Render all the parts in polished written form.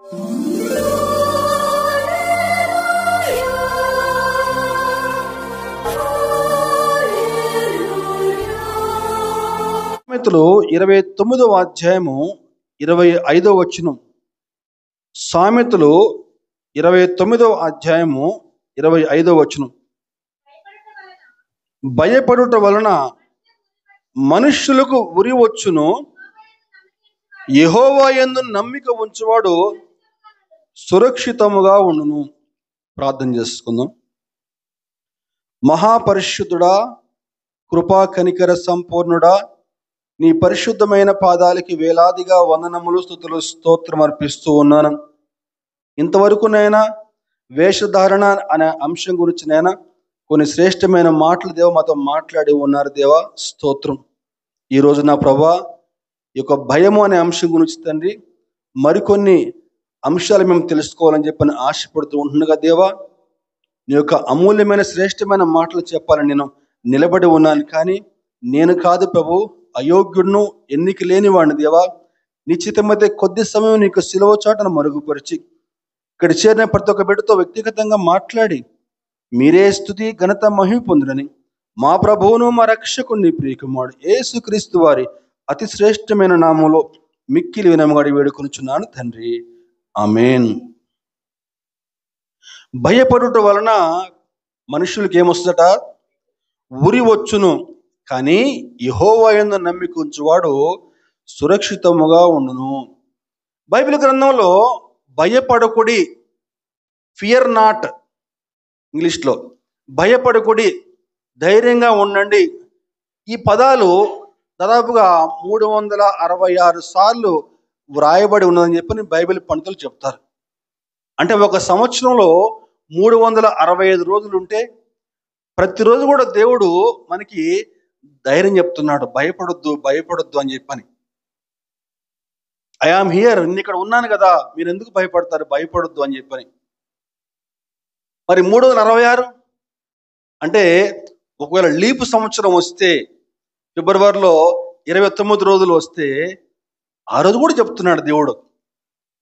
సామెతలు 29వ అధ్యాయము 25వ వచనం. సామెతలు 29వ అధ్యాయము 25వ వచనం. భయపడుట వలన మనుష్యులకు ఉరి వచ్చును, యెహోవా యందు నమ్మిక ఉంచువాడు సురక్షితముగా ఉండును. ప్రార్థన చేసుకుందాం. మహాపరిశుద్ధుడా, కృపా కనికర సంపూర్ణుడా, నీ పరిశుద్ధమైన పాదాలకి వేలాదిగా వందనములు, స్తుతులు, స్తోత్రం అర్పిస్తూ ఉన్నాను. ఇంతవరకు నైనా వేషధారణ అనే అంశం గురించి నైనా కొన్ని శ్రేష్టమైన మాటలు దేవ మాతో మాట్లాడి ఉన్నారు. దేవా స్తోత్రం. ఈరోజు నా ప్రభా ఈ యొక్క భయము అనే అంశం గురించి తండ్రి మరికొన్ని అంశాలు మేము తెలుసుకోవాలని చెప్పని ఆశపడుతూ ఉంటుండగా దేవా నీ యొక్క అమూల్యమైన శ్రేష్టమైన మాటలు చెప్పాలని నేను నిలబడి ఉన్నాను. కానీ నేను కాదు ప్రభు, అయోగ్యుడును, ఎన్నిక లేని వాడిని దేవా. నిశ్చితమైతే కొద్ది సమయం నీకు సిలువ చాటును మరుగుపరిచి ఇక్కడ చేరిన ప్రతి ఒక్క బిడ్డతో వ్యక్తిగతంగా మాట్లాడి మీరే స్తుతి ఘనత మహిమ పొందునని మా ప్రభువును మా రక్షకుని ప్రియకుమారుడు యేసుక్రీస్తు వారి అతి శ్రేష్టమైన నామంలో మిక్కిలి వినమగాడి వేడుకొనుచున్నాను తండ్రి, ఆమేన్. భయపడుట వలన మనుషులకి ఏమొస్తుందట? ఉరి వచ్చును. కానీ యెహోవా యందు నమ్మిక ఉంచువాడు సురక్షితముగా ఉండును. బైబిల్ గ్రంథంలో భయపడకుడి, ఫియర్ నాట్, ఇంగ్లీష్లో భయపడకుడి, ధైర్యంగా ఉండండి, ఈ పదాలు దాదాపుగా 366 సార్లు వ్రాయబడి ఉన్నదని చెప్పని బైబిల్ పండితులు చెప్తారు. అంటే ఒక సంవత్సరంలో 365 రోజులు ఉంటే ప్రతిరోజు కూడా దేవుడు మనకి ధైర్యం చెప్తున్నాడు, భయపడొద్దు భయపడొద్దు అని చెప్పని. ఐ ఆమ్ హియర్, నేను ఇక్కడ ఉన్నాను కదా, మీరు ఎందుకు భయపడతారు, భయపడొద్దు అని చెప్పని. మరి 366 అంటే ఒకవేళ లీపు సంవత్సరం వస్తే ఫిబ్రవరిలో 29 రోజులు వస్తే ఆ రోజు కూడా చెప్తున్నాడు దేవుడు,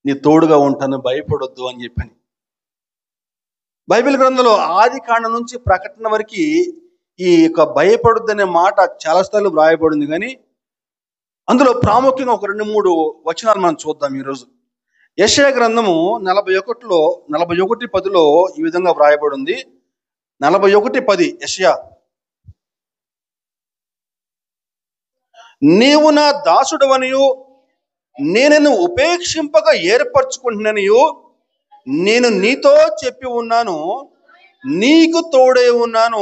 నీ తోడుగా ఉంటాను, భయపడొద్దు అని చెప్పని. బైబిల్ గ్రంథంలో ఆది కాండం నుంచి ప్రకటన వరకు ఈ యొక్క భయపడొద్దు అనే మాట చాలా సార్లు వ్రాయబడింది. కానీ అందులో ప్రాముఖ్యంగా ఒక 2-3 వచనాలు మనం చూద్దాం ఈరోజు. యెషయా గ్రంథము 41:10 ఈ విధంగా వ్రాయబడింది. 41:10 యెషయా, నీవు నా దాసుడవనియు నేను ఉపేక్షింపక ఏర్పరచుకుంటున్నానియు నేను నీతో చెప్పి ఉన్నాను, నీకు తోడే ఉన్నాను,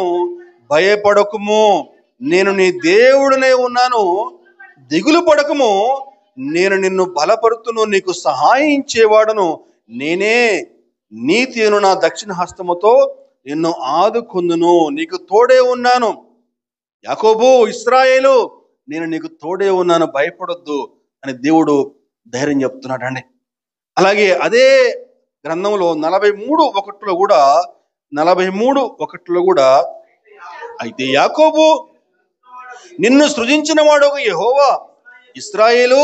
భయపడకుము, నేను నీ దేవుడనే ఉన్నాను, దిగులు పడకము, నేను నిన్ను బలపరుతును, నీకు సహాయించేవాడను నేనే, నీతిను నా దక్షిణ హస్తముతో నిన్ను ఆదుకుందును, నీకు తోడే ఉన్నాను. యాకోబు, ఇశ్రాయేలు, నేను నీకు తోడే ఉన్నాను, భయపడొద్దు అని దేవుడు ధైర్యం చెప్తున్నాడు అండి. అలాగే అదే గ్రంథంలో 43:1 కూడా అయితే యాకోబు, నిన్ను సృజించిన వాడు యెహోవా, ఇశ్రాయేలు,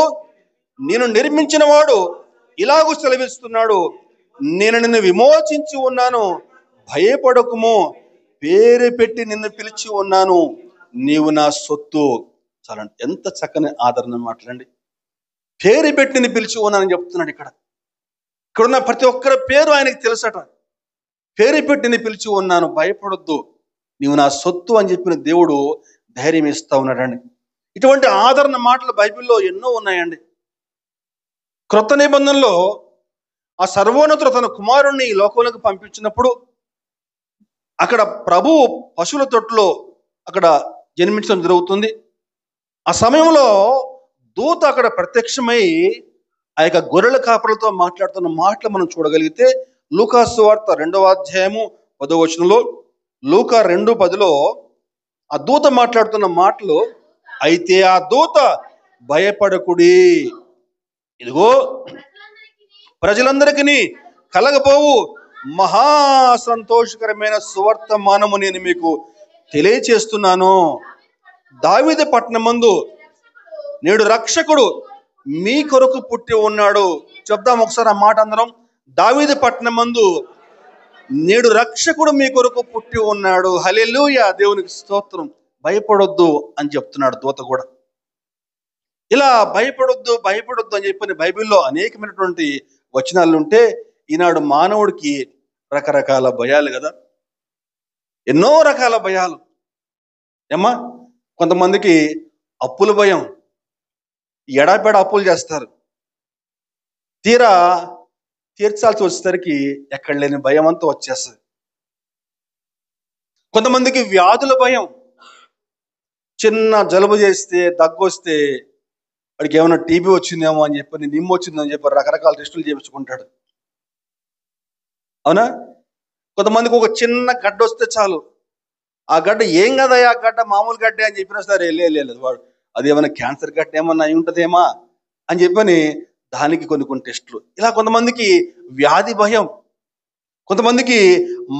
నేను నిర్మించిన వాడు ఇలాగూ సెలవిస్తున్నాడు, నేను నిన్ను విమోచించి ఉన్నాను, భయపడకుము, పేరు పెట్టి నిన్ను పిలిచి ఉన్నాను, నీవు నా సొత్తు. చాలా ఎంత చక్కని ఆదరణ మాట్లాడండి. పేరు పెట్టి నిన్ను పిలిచి ఉన్నానని చెప్తున్నాడు. ఇక్కడున్న ప్రతి ఒక్కరి పేరు ఆయనకి తెలుసట. పేరు పెట్టి నిన్ను పిలిచి ఉన్నాను, భయపడొద్దు, నీవు నా సొత్తు అని చెప్పిన దేవుడు ధైర్యం ఇస్తా ఉన్నాడండి. ఇటువంటి ఆదరణ మాటలు బైబిల్లో ఎన్నో ఉన్నాయండి. క్రొత్త నిబంధనలో ఆ సర్వోన్నతుడు తన కుమారుణ్ణి ఈ లోకంలోకి పంపించినప్పుడు అక్కడ ప్రభు పశువుల తొట్టులో అక్కడ జన్మించడం జరుగుతుంది. ఆ సమయంలో దూత అక్కడ ప్రత్యక్షమై ఆ యొక్క గొర్రెల కాపరులతో మాట్లాడుతున్న మాటలు మనం చూడగలిగితే లూకా సువార్త 2వ అధ్యాయము 10వ వచనంలో, లూకా 2:10 ఆ దూత మాట్లాడుతున్న మాటలు, అయితే ఆ దూత భయపడకుడి, ఇదిగో ప్రజలందరికీ కలగబోవు మహా సంతోషకరమైన సువర్తమానము నేను మీకు తెలియచేస్తున్నాను. దావీదు పట్టణమందు నేడు రక్షకుడు మీ కొరకు పుట్టి ఉన్నాడు. చెప్దాం ఒకసారి ఆ మాట అందరం. దావీదు పట్టణమందు నేడు రక్షకుడు మీ కొరకు పుట్టి ఉన్నాడు. హల్లెలూయా, దేవునికి స్తోత్రం. భయపడొద్దు అని చెప్తున్నాడు దూత కూడా. ఇలా భయపడొద్దు భయపడొద్దు అని చెప్పని బైబిల్లో అనేకమైనటువంటి వచనాలు ఉంటే, ఈనాడు మానవుడికి రకరకాల భయాలు కదా, ఎన్నో రకాల భయాలు. ఏమ్మా, కొంతమందికి అప్పుల భయం, ఎడాపెడ అప్పులు చేస్తారు, తీరా తీర్చాల్సి వచ్చేసరికి ఎక్కడ లేని భయం అంతా వచ్చేస్తుంది. కొంతమందికి వ్యాధుల భయం, చిన్న జలుబు చేస్తే దగ్గు వస్తే వాడికి ఏమైనా టీబీ వచ్చిందేమో అని చెప్పి, నిమ్ము వచ్చిందని చెప్పి రకరకాల టెస్టులు చేయించుకుంటాడు. అవునా? కొంతమందికి ఒక చిన్న గడ్డ వస్తే చాలు, ఆ గడ్డ ఏం కదా, ఆ గడ్డ మామూలు గడ్డే అని చెప్పినా సరే లేదు వాడు అది ఏమైనా క్యాన్సర్ గడ్డ ఏమన్నా అయి ఉంటుందేమా అని చెప్పని దానికి కొన్ని టెస్టులు. ఇలా కొంతమందికి వ్యాధి భయం, కొంతమందికి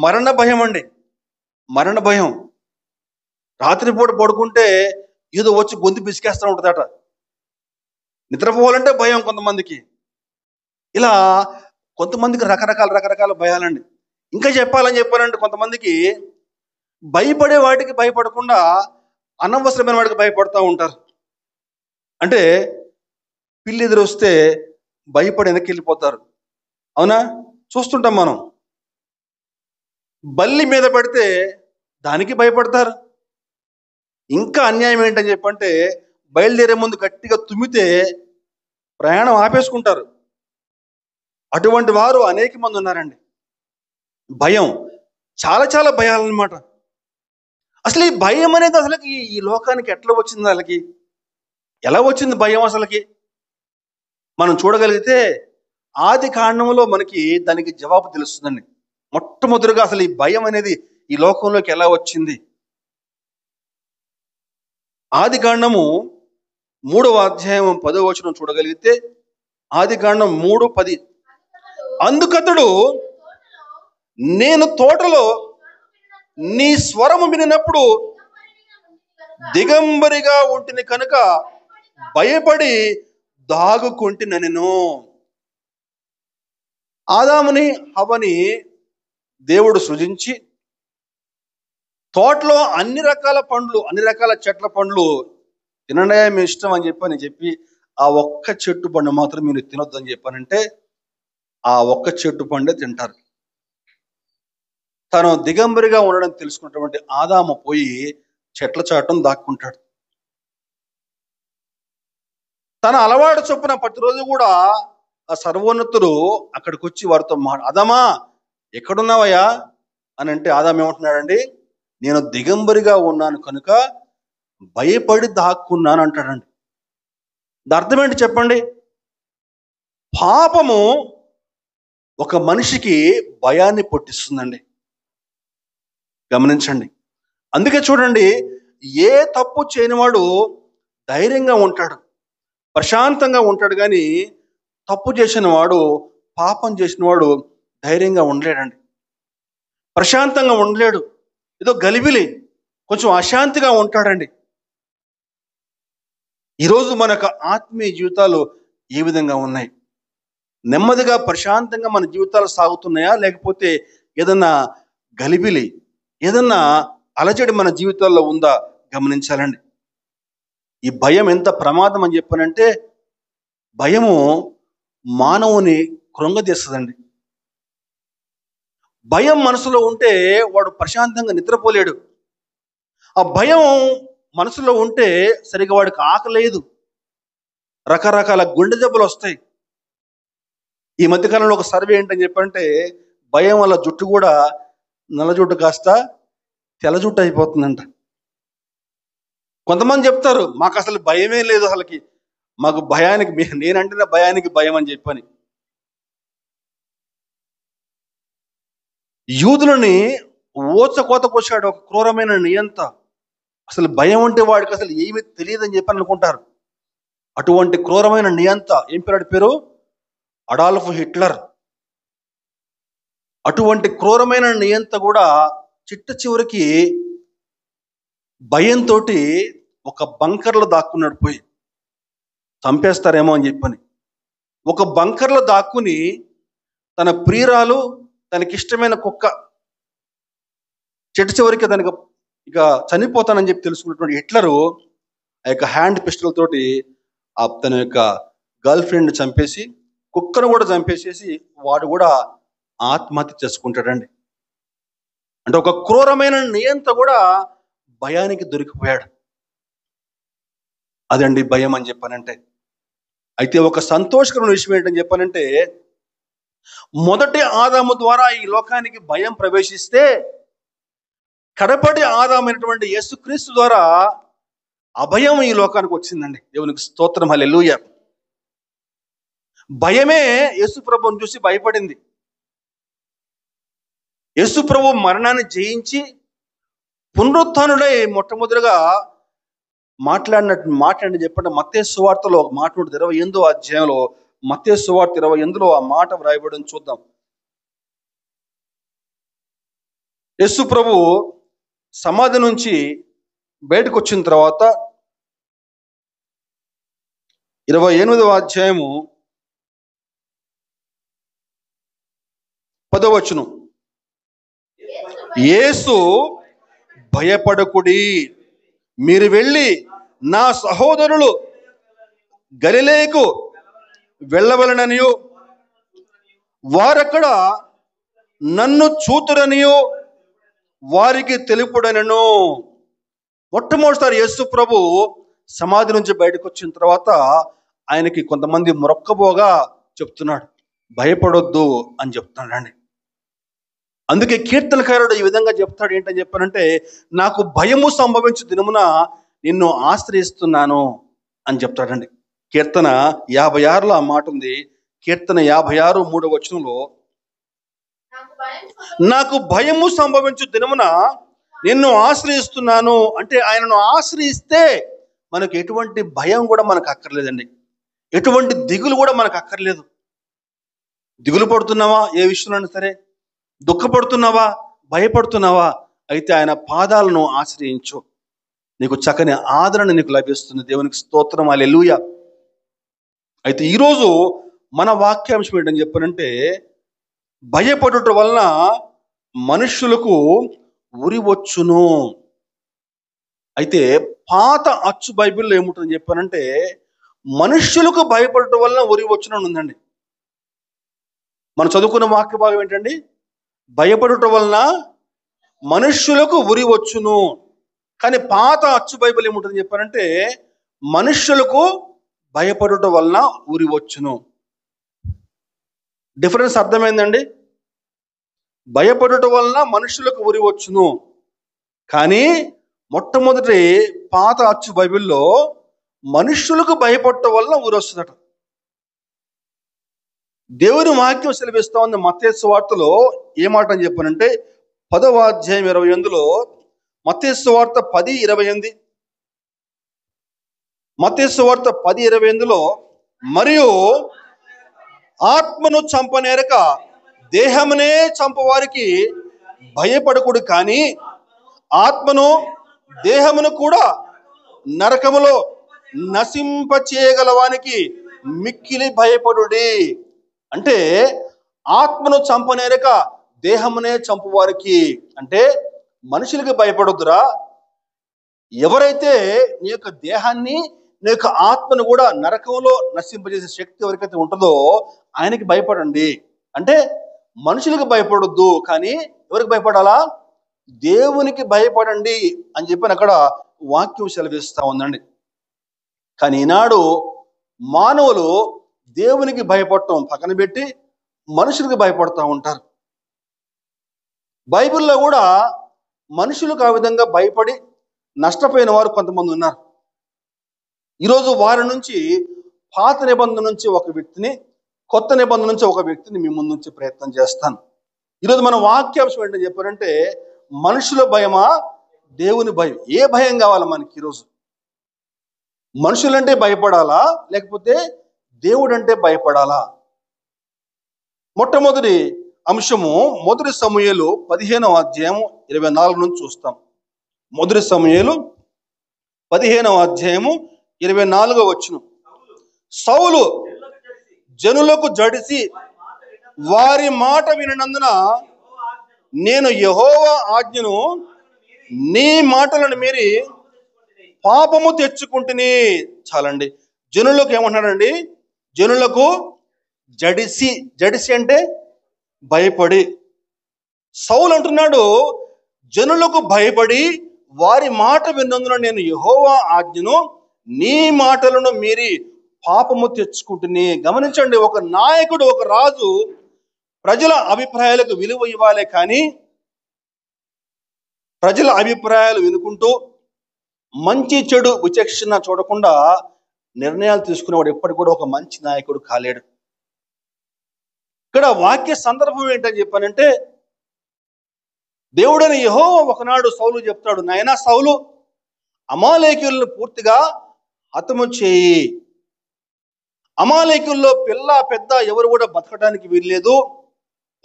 మరణ భయం అండి. మరణ భయం, రాత్రిపూట పడుకుంటే ఏదో వచ్చి గొంతు పిసికేస్తూ ఉంటుందట, నిద్రపోవాలంటే భయం కొంతమందికి. ఇలా కొంతమందికి రకరకాల భయాలండి. ఇంకా చెప్పాలని చెప్పాలంటే కొంతమందికి భయపడే వాటికి భయపడకుండా అనవసరమైన వాటికి భయపడుతూ ఉంటారు. అంటే పిల్లి ఎదురొస్తే భయపడి వెనక్కి వెళ్ళిపోతారు. అవునా? చూస్తుంటాం మనం. బల్లి మీద పడితే దానికి భయపడతారు. ఇంకా అన్యాయం ఏంటని చెప్పంటే బయలుదేరే ముందు గట్టిగా తుమ్మితే ప్రయాణం ఆపేసుకుంటారు. అటువంటి వారు అనేక మంది ఉన్నారండి. భయం, చాలా భయాలన్నమాట. అసలు ఈ భయం అనేది అసలుకి ఈ లోకానికి ఎట్లా వచ్చింది? వాళ్ళకి ఎలా వచ్చింది భయం అసలుకి? మనం చూడగలిగితే ఆది కాండంలో మనకి దానికి జవాబు తెలుస్తుందండి. మొట్టమొదటిగా అసలు ఈ భయం అనేది ఈ లోకంలోకి ఎలా వచ్చింది? ఆది కాండము 3వ అధ్యాయం 10వ వచనం చూడగలిగితే, ఆది కాండం 3:10, అందుకతడు నేను తోటలో నీ స్వరము వినినప్పుడు దిగంబరిగా ఉంటిని కనుక భయపడి దాగుకుంటునెను. ఆదాముని హవ్వని దేవుడు సృజించి తోటలో అన్ని రకాల పండ్లు, అన్ని రకాల చెట్ల పండ్లు తినడే మీ ఇష్టం అని చెప్పి ఆ ఒక్క చెట్టు పండు మాత్రం మీరు తినొద్దు అని చెప్పానంటే ఆ ఒక్క చెట్టు పండే తింటారు. తను దిగంబరిగా ఉండడం తెలుసుకున్నటువంటి ఆదాము పోయి చెట్ల చాటం దాక్కుంటాడు. తన అలవాటు చొప్పున ప్రతిరోజు కూడా ఆ సర్వోన్నతుడు అక్కడికి వచ్చి వారితో ఆదామా ఎక్కడున్నావయ్యా అని అంటే ఆదాం ఏమంటున్నాడండి? నేను దిగంబరిగా ఉన్నాను కనుక భయపడి దాక్కున్నాను అంటాడండి. దాని అర్థం ఏంటి చెప్పండి? పాపము ఒక మనిషికి భయాన్ని పుట్టిస్తుందండి. గమనించండి. అందుకే చూడండి, ఏ తప్పు చేయనివాడు ధైర్యంగా ఉంటాడు, ప్రశాంతంగా ఉంటాడు. కానీ తప్పు చేసిన వాడు, పాపం చేసిన వాడు ధైర్యంగా ఉండలేడండి, ప్రశాంతంగా ఉండలేడు. ఏదో గలిబిలి, కొంచెం అశాంతిగా ఉంటాడండి. ఈరోజు మనకు ఆత్మీయ జీవితాలు ఏ విధంగా ఉన్నాయి? నెమ్మదిగా ప్రశాంతంగా మన జీవితాలు సాగుతున్నాయా, లేకపోతే ఏదన్నా గలిబిలి, ఏదన్నా అలజడి మన జీవితాల్లో ఉందా? గమనించాలండి. ఈ భయం ఎంత ప్రమాదం అని చెప్పానంటే, భయము మానవుని కృంగదీస్తుందండి. భయం మనసులో ఉంటే వాడు ప్రశాంతంగా నిద్రపోలేడు. ఆ భయం మనసులో ఉంటే సరిగా వాడికి ఆకలేదు, రకరకాల గుండె జబ్బులు వస్తాయి. ఈ మధ్యకాలంలో ఒక సర్వే ఏంటని చెప్పంటే, భయం వల్ల జుట్టు కూడా నల్ల జుట్టు కాస్త తెల్ల జుట్టు అయిపోతుందంట. కొంతమంది చెప్తారు మాకు అసలు భయమే లేదు, అసలుకి మాకు భయానికి, నేనంటేనే భయానికి భయం అని చెప్పని. యూదులని ఓచకోత కోసాడు ఒక క్రూరమైన నియంత. అసలు భయం అంటే వాడికి అసలు ఏమీ తెలియదని చెప్పని అనుకుంటారు. అటువంటి క్రూరమైన నియంత, ఏం పేరు? Adolf Hitler. అటువంటి క్రూరమైన నియంత కూడా చిట్ట చివరికి భయంతో ఒక బంకర్లో దాక్కున్నాడు పోయి. చంపేస్తారేమో అని చెప్పని ఒక బంకర్లో దాక్కుని తన ప్రియురాలు, తనకిష్టమైన కుక్క చెట్టు చివరికి తనకు ఇక చనిపోతానని చెప్పి తెలుసుకున్నటువంటి హిట్లరు ఆ యొక్క హ్యాండ్ పిస్టల్ తోటి తన యొక్క గర్ల్ ఫ్రెండ్ చంపేసి కుక్కను కూడా చంపేసేసి వాడు కూడా ఆత్మహత్య చేసుకుంటాడండి. అంటే ఒక క్రూరమైన నియంత కూడా భయానికి దొరికిపోయాడు. అదండి భయం అని చెప్పానంటే. అయితే ఒక సంతోషకరమైన విషయం ఏంటని చెప్పానంటే, మొదటి ఆదాము ద్వారా ఈ లోకానికి భయం ప్రవేశిస్తే కడపటి ఆదామైనటువంటి యేసుక్రీస్తు ద్వారా అభయం ఈ లోకానికి వచ్చిందండి. దేవునికి స్తోత్రం, హల్లెలూయా. భయమే యేసు ప్రభువుని చూసి భయపడింది. యేసు ప్రభు మరణాన్ని జయించి పునరుత్థానుడై మొట్టమొదటిగా మాట్లాడి చెప్పండి. మత్తయి సువార్తలో ఒక మాట ఉంటుంది, 28వ అధ్యాయంలో. మత్తయి సువార్త 28లో ఆ మాట వ్రాయబడిన చూద్దాం. యేసు ప్రభు సమాధి నుంచి బయటకు వచ్చిన తర్వాత 28వ అధ్యాయము 10వ వచనం. యేసు భయపడకుడి, మీరు వెళ్ళి నా సహోదరులు గలిలయకు వెళ్ళవలననియు వారక్కడ నన్ను చూతురనియు వారికి తెలుపుడనను. మొట్టమొదటిసారి యేసు ప్రభు సమాధి నుంచి బయటకు వచ్చిన తర్వాత ఆయనకి కొంతమంది మొరక్కబోగా చెప్తున్నాడు, భయపడొద్దు అని చెప్తున్నాడండి. అందుకే కీర్తనకారుడు ఈ విధంగా చెప్తాడు. ఏంటని చెప్పానంటే, నాకు భయము సంభవించు దినమున నిన్ను ఆశ్రయిస్తున్నాను అని చెప్తాడండి. కీర్తన 56లో ఆ మాట ఉంది. కీర్తన 56 3వ వచనంలో, నాకు భయము సంభవించు దినమున నిన్ను ఆశ్రయిస్తున్నాను అంటే, ఆయనను ఆశ్రయిస్తే మనకు ఎటువంటి భయం కూడా మనకు అక్కర్లేదండి. ఎటువంటి దిగులు కూడా మనకు అక్కర్లేదు. దిగులు పడుతున్నావా ఏ విషయంలో సరే, దుఃఖపడుతున్నావా, భయపడుతున్నావా, అయితే ఆయన పాదాలను ఆశ్రయించు, నీకు చక్కని ఆదరణ నీకు లభిస్తుంది. దేవునికి స్తోత్రం, హల్లెలూయా. అయితే ఈరోజు మన వాక్యాంశం ఏంటని చెప్పానంటే, భయపడుట వలన మనుష్యులకు ఉరి వచ్చును. అయితే పాత అచ్చు బైబిల్లో ఏముంటుందని చెప్పానంటే, మనుష్యులకు భయపడటం వలన ఉరి వచ్చును ఉందండి. మనం చదువుకున్న వాక్య భాగం ఏంటండి, భయపడుట వలన మనుష్యులకు ఉరి వచ్చును. కానీ పాత అచ్చు బైబిల్ ఏముంటుంది చెప్పారంటే, మనుష్యులకు భయపడుట వలన ఉరి వచ్చును. డిఫరెన్స్ అర్థమైందండి. భయపడుట వలన మనుష్యులకు ఉరి వచ్చును, కానీ మొట్టమొదటి పాత అచ్చు బైబిల్లో మనుష్యులకు భయపడటం వలన ఉరి వస్తుందట. దేవుని వాక్యం సెలవిస్తా ఉంది మత్తయి సువార్తలో. ఏ మాట అని చెప్పానంటే, 10వ అధ్యాయం 28లో, మత్తయి సువార్త 10:28, మత్తయి సువార్త 10:28లో, మరియు ఆత్మను చంపనేరక దేహమునే చంపవారికి భయపడకుడు, కానీ ఆత్మను దేహమును కూడా నరకములో నశింపచేయగలవానికి మిక్కిలి భయపడుడి. అంటే ఆత్మను చంపనేరక దేహమునే చంపువారికి అంటే మనుషులకి భయపడొద్దురా. ఎవరైతే నీ యొక్క దేహాన్ని, నీ యొక్క ఆత్మను కూడా నరకంలో నశింపజేసే శక్తి ఎవరికైతే ఉంటుందో ఆయనకి భయపడండి. అంటే మనుషులకు భయపడొద్దు, కానీ ఎవరికి భయపడాలా? దేవునికి భయపడండి అని చెప్పి అక్కడ వాక్యం సెలవిస్తా ఉందండి. కానీ ఈనాడు మానవులు దేవునికి భయపడటం పక్కన పెట్టి మనుషులకు భయపడుతూ ఉంటారు. బైబిల్లో కూడా మనుషులకు ఆ విధంగా భయపడి నష్టపోయిన వారు కొంతమంది ఉన్నారు. ఈరోజు వారి నుంచి, పాత నిబంధన నుంచి ఒక వ్యక్తిని, కొత్త నిబంధన నుంచి ఒక వ్యక్తిని మీ ముందు నుంచి ప్రయత్నం చేస్తాను. ఈరోజు మన వాక్యాంశం ఏంటని చెప్పారంటే, మనుషుల భయమా, దేవుని భయం? ఏ భయం కావాలి మనకి ఈరోజు? మనుషులంటే భయపడాలా, లేకపోతే దేవుడు అంటే భయపడాలా? మొట్టమొదటి అంశము 1 సమూయేలు 15వ అధ్యాయం 24 నుంచి చూస్తాం. 1 సమూయేలు 15వ అధ్యాయము 24వ వచనం. సౌలు జనులకు జడిసి వారి మాట వినందున నేను యెహోవా ఆజ్ఞను నీ మాటలను మీరి పాపము తెచ్చుకుంటుని. చాలండి. జనులకు ఏమంటున్నాడండి? జనులకు జడిసి. జడిసి అంటే భయపడి. సౌలు అంటున్నాడు, జనులకు భయపడి వారి మాట విన్నందున నేను యెహోవా ఆజ్ఞను నీ మాటలను మీరి పాపము తెచ్చుకుంటుని. గమనించండి, ఒక నాయకుడు, ఒక రాజు ప్రజల అభిప్రాయాలకు విలువ ఇవ్వాలి, కానీ ప్రజల అభిప్రాయాలు వినుకుంటూ మంచి చెడు విచక్షణ చూడకుండా నిర్ణయాలు తీసుకునేవాడు ఎప్పటికి కూడా ఒక మంచి నాయకుడు కాలేడు. ఇక్కడ వాక్య సందర్భం ఏంటని చెప్పానంటే, దేవుడైన యెహోవా ఒకనాడు సౌలు చెప్తాడు, నాయనా సౌలు, అమాలేకీయులను పూర్తిగా హతము చేయి. అమాలేకీయుల్లో పిల్ల పెద్ద ఎవరు కూడా బతకడానికి వీల్లేదు.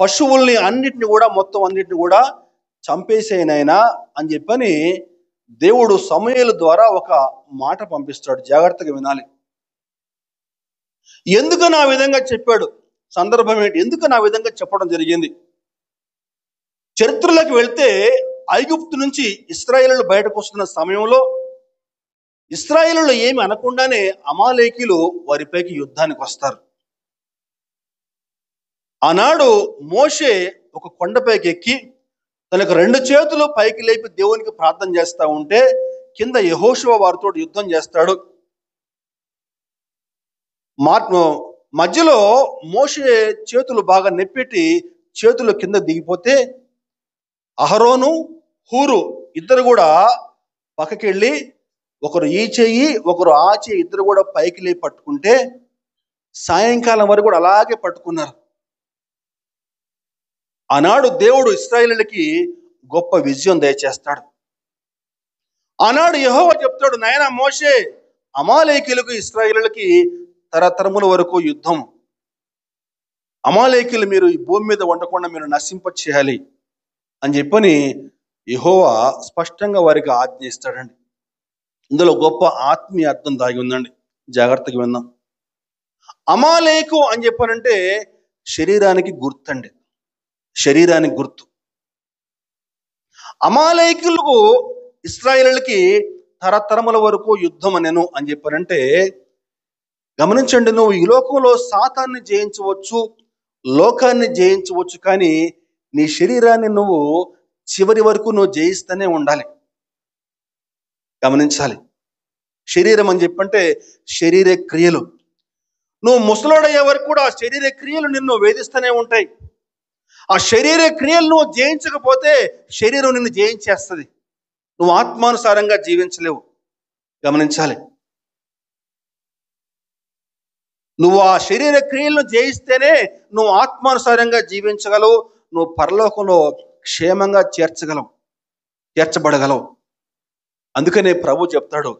పశువుల్ని అన్నిటిని కూడా, మొత్తం అన్నిటిని కూడా చంపేసేయనైనా అని చెప్పని దేవుడు సమూయేలు ద్వారా ఒక మాట పంపిస్తాడు. జాగ్రత్తగా వినాలి. ఎందుకని ఆ విధంగా చెప్పాడు? సందర్భం ఏంటి? ఎందుకని ఆ విధంగా చెప్పడం జరిగింది? చరిత్రలోకి వెళ్తే ఐగుప్తు నుంచి ఇశ్రాయేలీయులు బయటకు వస్తున్న సమయంలో ఇశ్రాయేలీయులు ఏమి అనకుండానే అమాలేకీయులు వారిపైకి యుద్ధానికి వస్తారు. ఆనాడు మోషే ఒక కొండపైకి ఎక్కి తనకు 2 చేతులు పైకి లేపి దేవునికి ప్రార్థన చేస్తూ ఉంటే కింద యెహోషువ వారితో యుద్ధం చేస్తాడు. మధ్యలో మోషే చేతులు బాగా నెప్పెట్టి చేతులు కింద దిగిపోతే అహరోను, హూరు ఇద్దరు కూడా పక్కకెళ్ళి ఒకరు ఈ చెయ్యి ఒకరు ఆ చెయ్యి ఇద్దరు కూడా పైకి లేపి పట్టుకుంటే సాయంకాలం వరకు కూడా అలాగే పట్టుకున్నారు. ఆనాడు దేవుడు ఇశ్రాయేలీయులకి గొప్ప విజయం దయచేస్తాడు. ఆనాడు యెహోవా చెప్తాడు, నాయనా మోషే, అమాలేకీయులకు ఇశ్రాయేలీయులకి తరతరముల వరకు యుద్ధం. అమాలేకీయులు మీరు ఈ భూమి మీద ఉండకుండా మీరు నశింప చేయాలి అని చెప్పని యెహోవా స్పష్టంగా వారికి ఆజ్ఞ ఇస్తాడండి. ఇందులో గొప్ప ఆత్మీయ అర్థం దాగి ఉందండి. జాగ్రత్తగా విందాం. అమాలేకు అని చెప్పానంటే శరీరానికి గుర్తండి. శరీరానికి గుర్తు. అమాలేకీయులకు ఇశ్రాయేలీయులకి తరతరముల వరకు యుద్ధం అనెను అని చెప్పారంటే, గమనించండి, నువ్వు ఈ లోకంలో సాతాన్ని జయించవచ్చు, లోకాన్ని జయించవచ్చు, కానీ నీ శరీరాన్ని నువ్వు చివరి వరకు నువ్వు జయిస్తూనే ఉండాలి. గమనించాలి. శరీరం అని చెప్పంటే శరీర క్రియలు. నువ్వు ముసలోడయ్యే వరకు కూడా ఆ శరీర క్రియలు నిన్ను వేధిస్తూనే ఉంటాయి. ఆ శరీర క్రియలు నువ్వు జయించకపోతే శరీరం నిన్ను జయించేస్తుంది. నువ్వు ఆత్మానుసారంగా జీవించలేవు. గమనించాలి. నువ్వు ఆ శరీర క్రియలను జయిస్తేనే నువ్వు ఆత్మానుసారంగా జీవించగలవు. నువ్వు పరలోకంలో క్షేమంగా చేర్చబడగలవు. అందుకనే ప్రభు చెప్తాడు,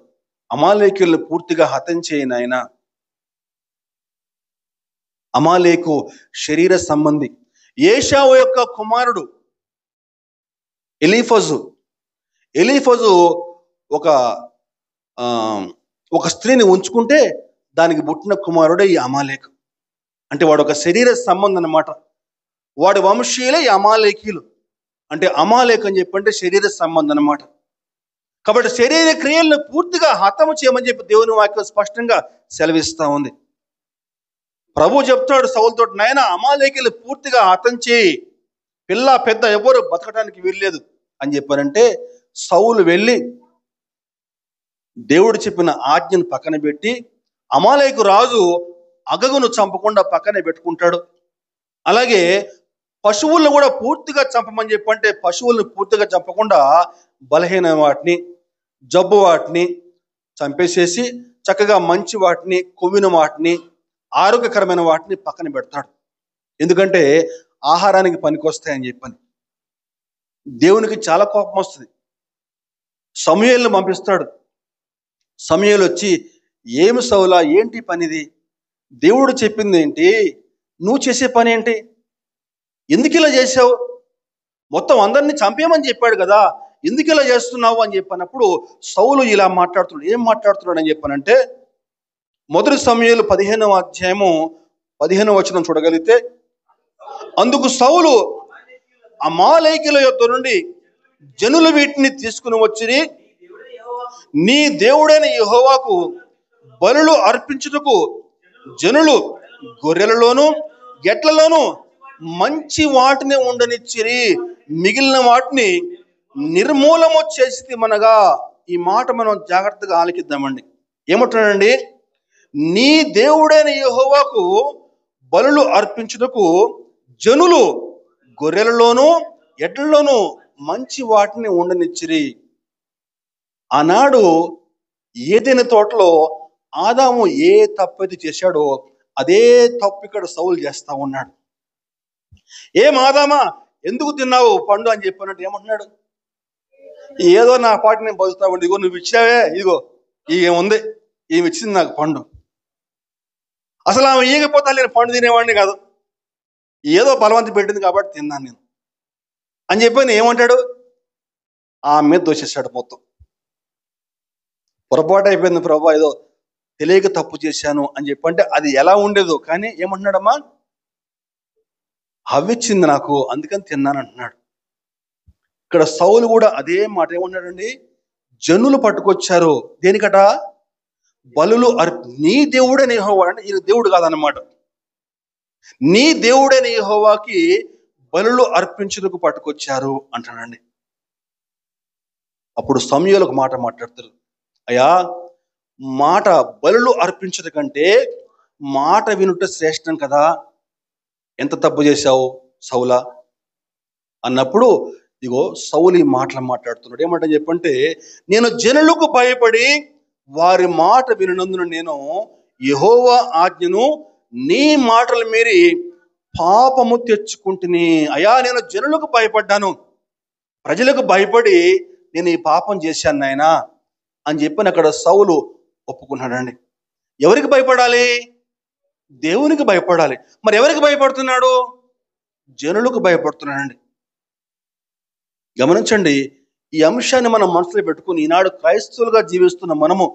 అమాలేకీయులను పూర్తిగా హతం చేయి నాయనా. అమాలేకు శరీర సంబంధి. ఏశావు యొక్క కుమారుడు ఎలీఫజు ఒక స్త్రీని ఉంచుకుంటే దానికి పుట్టిన కుమారుడే ఈ అమాలేకు. అంటే వాడు ఒక శరీర సంబంధం అన్నమాట. వాడి వంశీయులే ఈ అమాలేకీయులు. అంటే అమాలేకు అని చెప్పంటే శరీర సంబంధం అన్నమాట. కాబట్టి శరీర క్రియలను పూర్తిగా హతము చేయమని చెప్పి దేవుని వాక్యం స్పష్టంగా సెలవిస్తూ ఉంది. ప్రభు చెప్తాడు సౌలుతో, నాయనా అమాలేకీయులు పూర్తిగా హతం చేయి, పిల్ల పెద్ద ఎవరు బతకడానికి వీల్లేదు అని చెప్పారంటే సౌలు వెళ్ళి దేవుడు చెప్పిన ఆజ్ఞను పక్కన పెట్టి అమాలేకు రాజు అగగును చంపకుండా పక్కనే పెట్టుకుంటాడు. అలాగే పశువులను కూడా పూర్తిగా చంపమని చెప్పంటే పశువులను పూర్తిగా చంపకుండా బలహీన వాటిని, జబ్బు వాటిని చంపేసేసి చక్కగా మంచి వాటిని, కొవ్విన వాటిని, ఆరోగ్యకరమైన వాటిని పక్కన పెడతాడు. ఎందుకంటే ఆహారానికి పనికొస్తాయని చెప్పని. దేవునికి చాలా కోపం వస్తుంది. సమూయేలును పంపిస్తాడు. సమూయేలు వచ్చి, ఏమి సౌలా, ఏంటి పనిది? దేవుడు చెప్పింది ఏంటి? నువ్వు చేసే పని ఏంటి? ఎందుకు ఇలా చేసావు? మొత్తం అందరినీ చంపేయమని చెప్పాడు కదా, ఎందుకు ఇలా చేస్తున్నావు అని చెప్పినప్పుడు సౌలు ఇలా మాట్లాడుతున్నాడు. ఏం మాట్లాడుతున్నాడు అని చెప్పానంటే, మొదటి సమూయేలు 15వ అధ్యాయము 15వ వచనం చూడగలిగితే, అందుకు సౌలు అమాలేకీయుల యొద్ద నుండి జనులు వీటిని తీసుకుని వచ్చి నీ దేవుడైన యెహోవాకు బలులు అర్పించుటకు జనులు గొర్రెలలోను ఎడ్లలోను మంచి వాటిని ఉండనిచ్చిరి, మిగిలిన వాటిని నిర్మూలము చేసి మనగా. ఈ మాట మనం జాగ్రత్తగా ఆలకిద్దామండి. ఏమంటున్నాడండి? నీ దేవుడైన యెహోవాకు బలులు అర్పించుటకు జనులు గొర్రెలలోను ఎడ్లలోను మంచి వాటిని ఉండనిచ్చిరి. ఆనాడు ఏదైనా తోటలో ఆదాము ఏ తప్పైతే చేశాడో అదే తప్పు ఇక్కడ సౌలు చేస్తా ఉన్నాడు. ఏం ఆదామా, ఎందుకు తిన్నావు పండు అని చెప్పినట్టు ఏమంటున్నాడు? ఏదో నా పాటి నేను బతుకుతా ఉండి, ఇగో నువ్వు ఇచ్చావే, ఇదిగో ఏముంది, ఈమె ఇచ్చింది నాకు పండు. అసలు ఆమె ఈగపోతా నేను పండు తినేవాడిని కాదు, ఏదో బలవంతి పెట్టింది కాబట్టి తిన్నాను నేను అని చెప్పి ఏమంటాడు? ఆమె మీద దోషిస్తాడు మొత్తం. పొరపాటు అయిపోయింది ప్రభా, ఏదో తెలియక తప్పు చేశాను అని చెప్పంటే అది ఎలా ఉండేదో. కానీ ఏమంటున్నాడమ్మా? అవ్విచ్చింది నాకు, అందుకని తిన్నాను అంటున్నాడు. ఇక్కడ సౌలు కూడా అదే మాట ఏమన్నాడండి? జనులు పట్టుకొచ్చారు దేనికట? బలులు నీ దేవుడైన యెహోవా, అంటే ఈయన దేవుడు కాదన్నమాట, నీ దేవుడైన యెహోవాకి బలులు అర్పించుటకు పట్టుకొచ్చారు అంటాడండి. అప్పుడు సమూయేలు ఒక మాట మాట్లాడతారు, అయ్యా మాట బలులు అర్పించడం కంటే మాట వినుట శ్రేష్టం కదా, ఎంత తప్పు చేశావు సౌలా అన్నప్పుడు ఇగో సౌలు ఈ మాటలు మాట్లాడుతున్నాడు. ఏమంటే చెప్పంటే, నేను జనులకు భయపడి వారి మాట వినందున నేను యెహోవా ఆజ్ఞను నీ మాటల మీరి పాపము తెచ్చుకుంటుని. అయ్యా నేను జనులకు భయపడ్డాను, ప్రజలకు భయపడి నేను ఈ పాపం చేశాను నాయనా అని చెప్పని అక్కడ సౌలు ఒప్పుకున్నాడండి. ఎవరికి భయపడాలి? దేవునికి భయపడాలి. మరి ఎవరికి భయపడుతున్నాడు? జనులకు భయపడుతున్నాడండి. గమనించండి, ఈ అంశాన్ని మనం మనసులో పెట్టుకుని ఈనాడు క్రైస్తవులుగా జీవిస్తున్న మనము,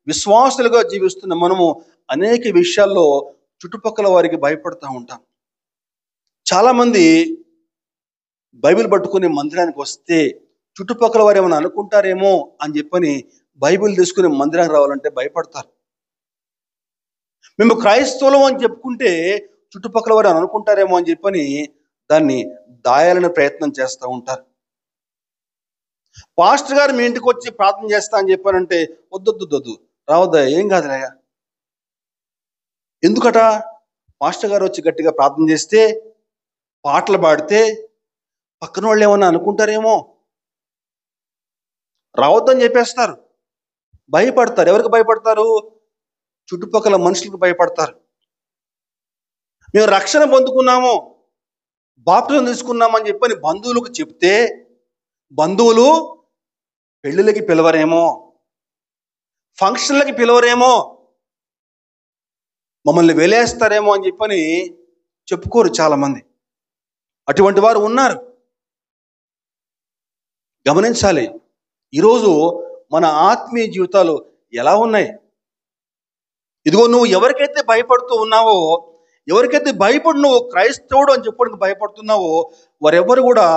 విశ్వాసులుగా జీవిస్తున్న మనము అనేక విషయాల్లో చుట్టుపక్కల వారికి భయపడుతూ ఉంటాం. చాలామంది బైబిల్ పట్టుకుని మందిరానికి వస్తే చుట్టుపక్కల వారు ఏమైనా అనుకుంటారేమో అని చెప్పని బైబిల్ తీసుకుని మందిరానికి రావాలంటే భయపడతారు. మేము క్రైస్తవులం అని చెప్పుకుంటే చుట్టుపక్కల వారు అనుకుంటారేమో అని చెప్పని దాన్ని దాయాలని ప్రయత్నం చేస్తూ ఉంటారు. పాస్టర్ గారు మీ ఇంటికి వచ్చి ప్రార్థన చేస్తా అని చెప్పానంటే వద్దొద్దు రావద్దా, ఏం కాదులే. ఎందుకట? పాస్టర్ గారు వచ్చి గట్టిగా ప్రార్థన చేస్తే, పాటలు పాడితే పక్కన వాళ్ళు ఏమన్నా అనుకుంటారేమో, రావద్దని చెప్పేస్తారు. భయపడతారు. ఎవరికి భయపడతారు? చుట్టుపక్కల మనుషులకు భయపడతారు. మేము రక్షణ పొందుకున్నాము, బాప్టిజం తీసుకున్నామని చెప్పని బంధువులకు చెప్తే బంధువులు పెళ్ళిళ్ళకి పిలవరేమో, ఫంక్షన్లకి పిలవరేమో, మమ్మల్ని వెలేస్తారేమో అని చెప్పని చెప్పుకోరు చాలామంది. అటువంటి వారు ఉన్నారు. గమనించాలి, ఈరోజు మన ఆత్మీయ జీవితాలు ఎలా ఉన్నాయి? ఇదిగో నువ్వు ఎవరికైతే భయపడుతూ ఉన్నావో, ఎవరికైతే భయపడి నువ్వు క్రైస్తవుడు అని చెప్పడానికి భయపడుతున్నావో వారెవరు కూడా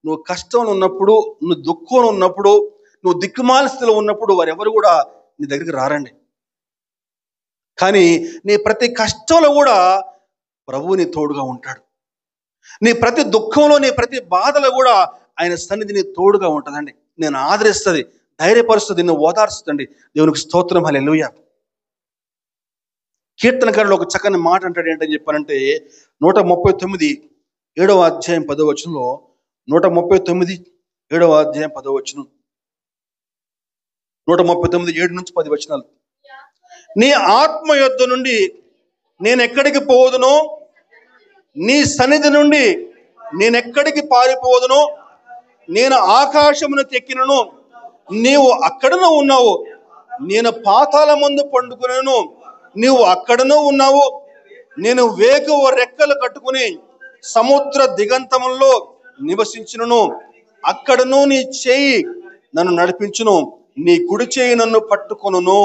నువ్వు కష్టంలో ఉన్నప్పుడు, నువ్వు దుఃఖంలో ఉన్నప్పుడు, నువ్వు దిక్కుమాల స్థితిలో ఉన్నప్పుడు వారెవరు కూడా నీ దగ్గరికి రారండి. కానీ నీ ప్రతి కష్టంలో కూడా ప్రభువు నీ తోడుగా ఉంటాడు. నీ ప్రతి దుఃఖంలో, నీ ప్రతి బాధలో కూడా ఆయన సన్నిధి నీ తోడుగా ఉంటుందండి. నేను ఆదరిస్తుంది, ధైర్యపరుస్తుంది, నిన్ను ఓదార్స్తుంది. దేవునికి స్తోత్రం, హల్లెలూయా. కీర్తనకారులు ఒక చక్కని మాట అంటాడు. ఏంటని చెప్పానంటే 139 7వ అధ్యాయం 10వ వచనంలో, 139 7వ అధ్యాయం 10వ వచనం, 139 7 నుంచి 10 వచనాలు. నీ ఆత్మ యొద్ద నుండి నేను ఎక్కడికి పోదును, నీ సన్నిధి నుండి నేనెక్కడికి పారిపోదును, నేను ఆకాశమును తెక్కినను నీవు అక్కడను ఉన్నావు, నేను పాతాళ ముందు పండుకునేను నీవు అక్కడను ఉన్నావు, నేను వేకువ రెక్కలు కట్టుకుని సముద్ర దిగంతముల్లో నివసించును, అక్కడను నీ చేయి నన్ను నడిపించును, నీ కుడి చేయి నన్ను పట్టుకొనును.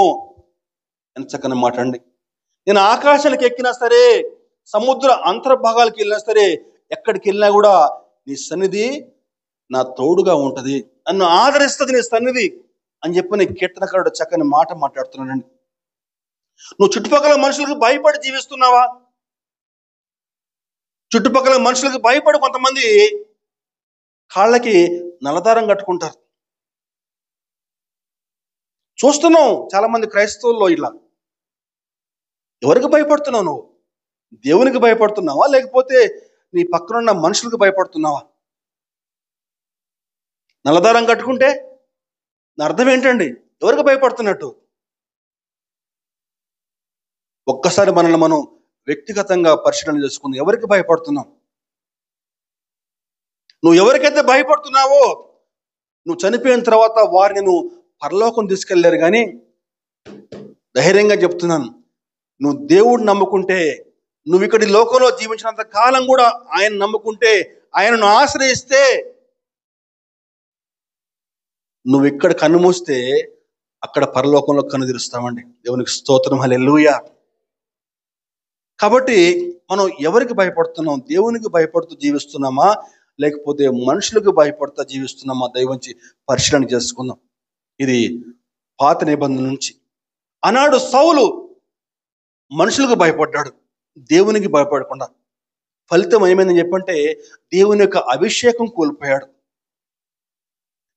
ఎంత చక్కని మాట అండి. నేను ఆకాశానికి ఎక్కినా సరే, సముద్ర అంతర్భాగాలకు వెళ్ళినా సరే, ఎక్కడికి వెళ్ళినా కూడా నీ సన్నిధి నా తోడుగా ఉంటది, నన్ను ఆదరిస్తుంది నీ సన్నిధి అని చెప్పి కీర్తనకారుడు చక్కని మాట మాట్లాడుతున్నాడండి. నువ్వు చుట్టుపక్కల మనుషులకు భయపడి జీవిస్తున్నావా? చుట్టుపక్కల మనుషులకు భయపడి కొంతమంది కాళ్ళకి నల్లదారం కట్టుకుంటారు. చూస్తున్నాం చాలా మంది క్రైస్తవుల్లో ఇలా. ఎవరికి భయపడుతున్నావు నువ్వు? దేవునికి భయపడుతున్నావా, లేకపోతే నీ పక్కనున్న మనుషులకు భయపడుతున్నావా? నల్లదారం కట్టుకుంటే నా అర్థం ఏంటండి? ఎవరికి భయపడుతున్నట్టు? ఒక్కసారి మనల్ని మనం వ్యక్తిగతంగా పరిశీలన చేసుకుందాం. ఎవరికి భయపడుతున్నావు? నువ్వు ఎవరికైతే భయపడుతున్నావో నువ్వు చనిపోయిన తర్వాత వారిని నువ్వు పరలోకం తీసుకెళ్ళలేరు. కానీ ధైర్యంగా చెప్తున్నాను, నువ్వు దేవుడిని నమ్ముకుంటే, నువ్వు ఇక్కడి లోకంలో జీవించినంత కాలం కూడా ఆయన నమ్ముకుంటే, ఆయనను ఆశ్రయిస్తే, నువ్వు ఇక్కడ కన్నుమూస్తే అక్కడ పరలోకంలో కన్ను తెరుస్తామండి. దేవునికి స్తోత్రం, హల్లెలూయా. కాబట్టి మనం ఎవరికి భయపడుతున్నాం? దేవునికి భయపడుతూ జీవిస్తున్నామా, లేకపోతే మనుషులకు భయపడుతూ జీవిస్తున్నామా? దయవంచి పరిశీలన చేసుకుందాం. ఇది పాత నిబంధన నుంచి. ఆనాడు సౌలు మనుషులకు భయపడ్డాడు, దేవునికి భయపడకుండా. ఫలితం ఏమైందని చెప్పంటే, దేవుని యొక్క అభిషేకం కోల్పోయాడు,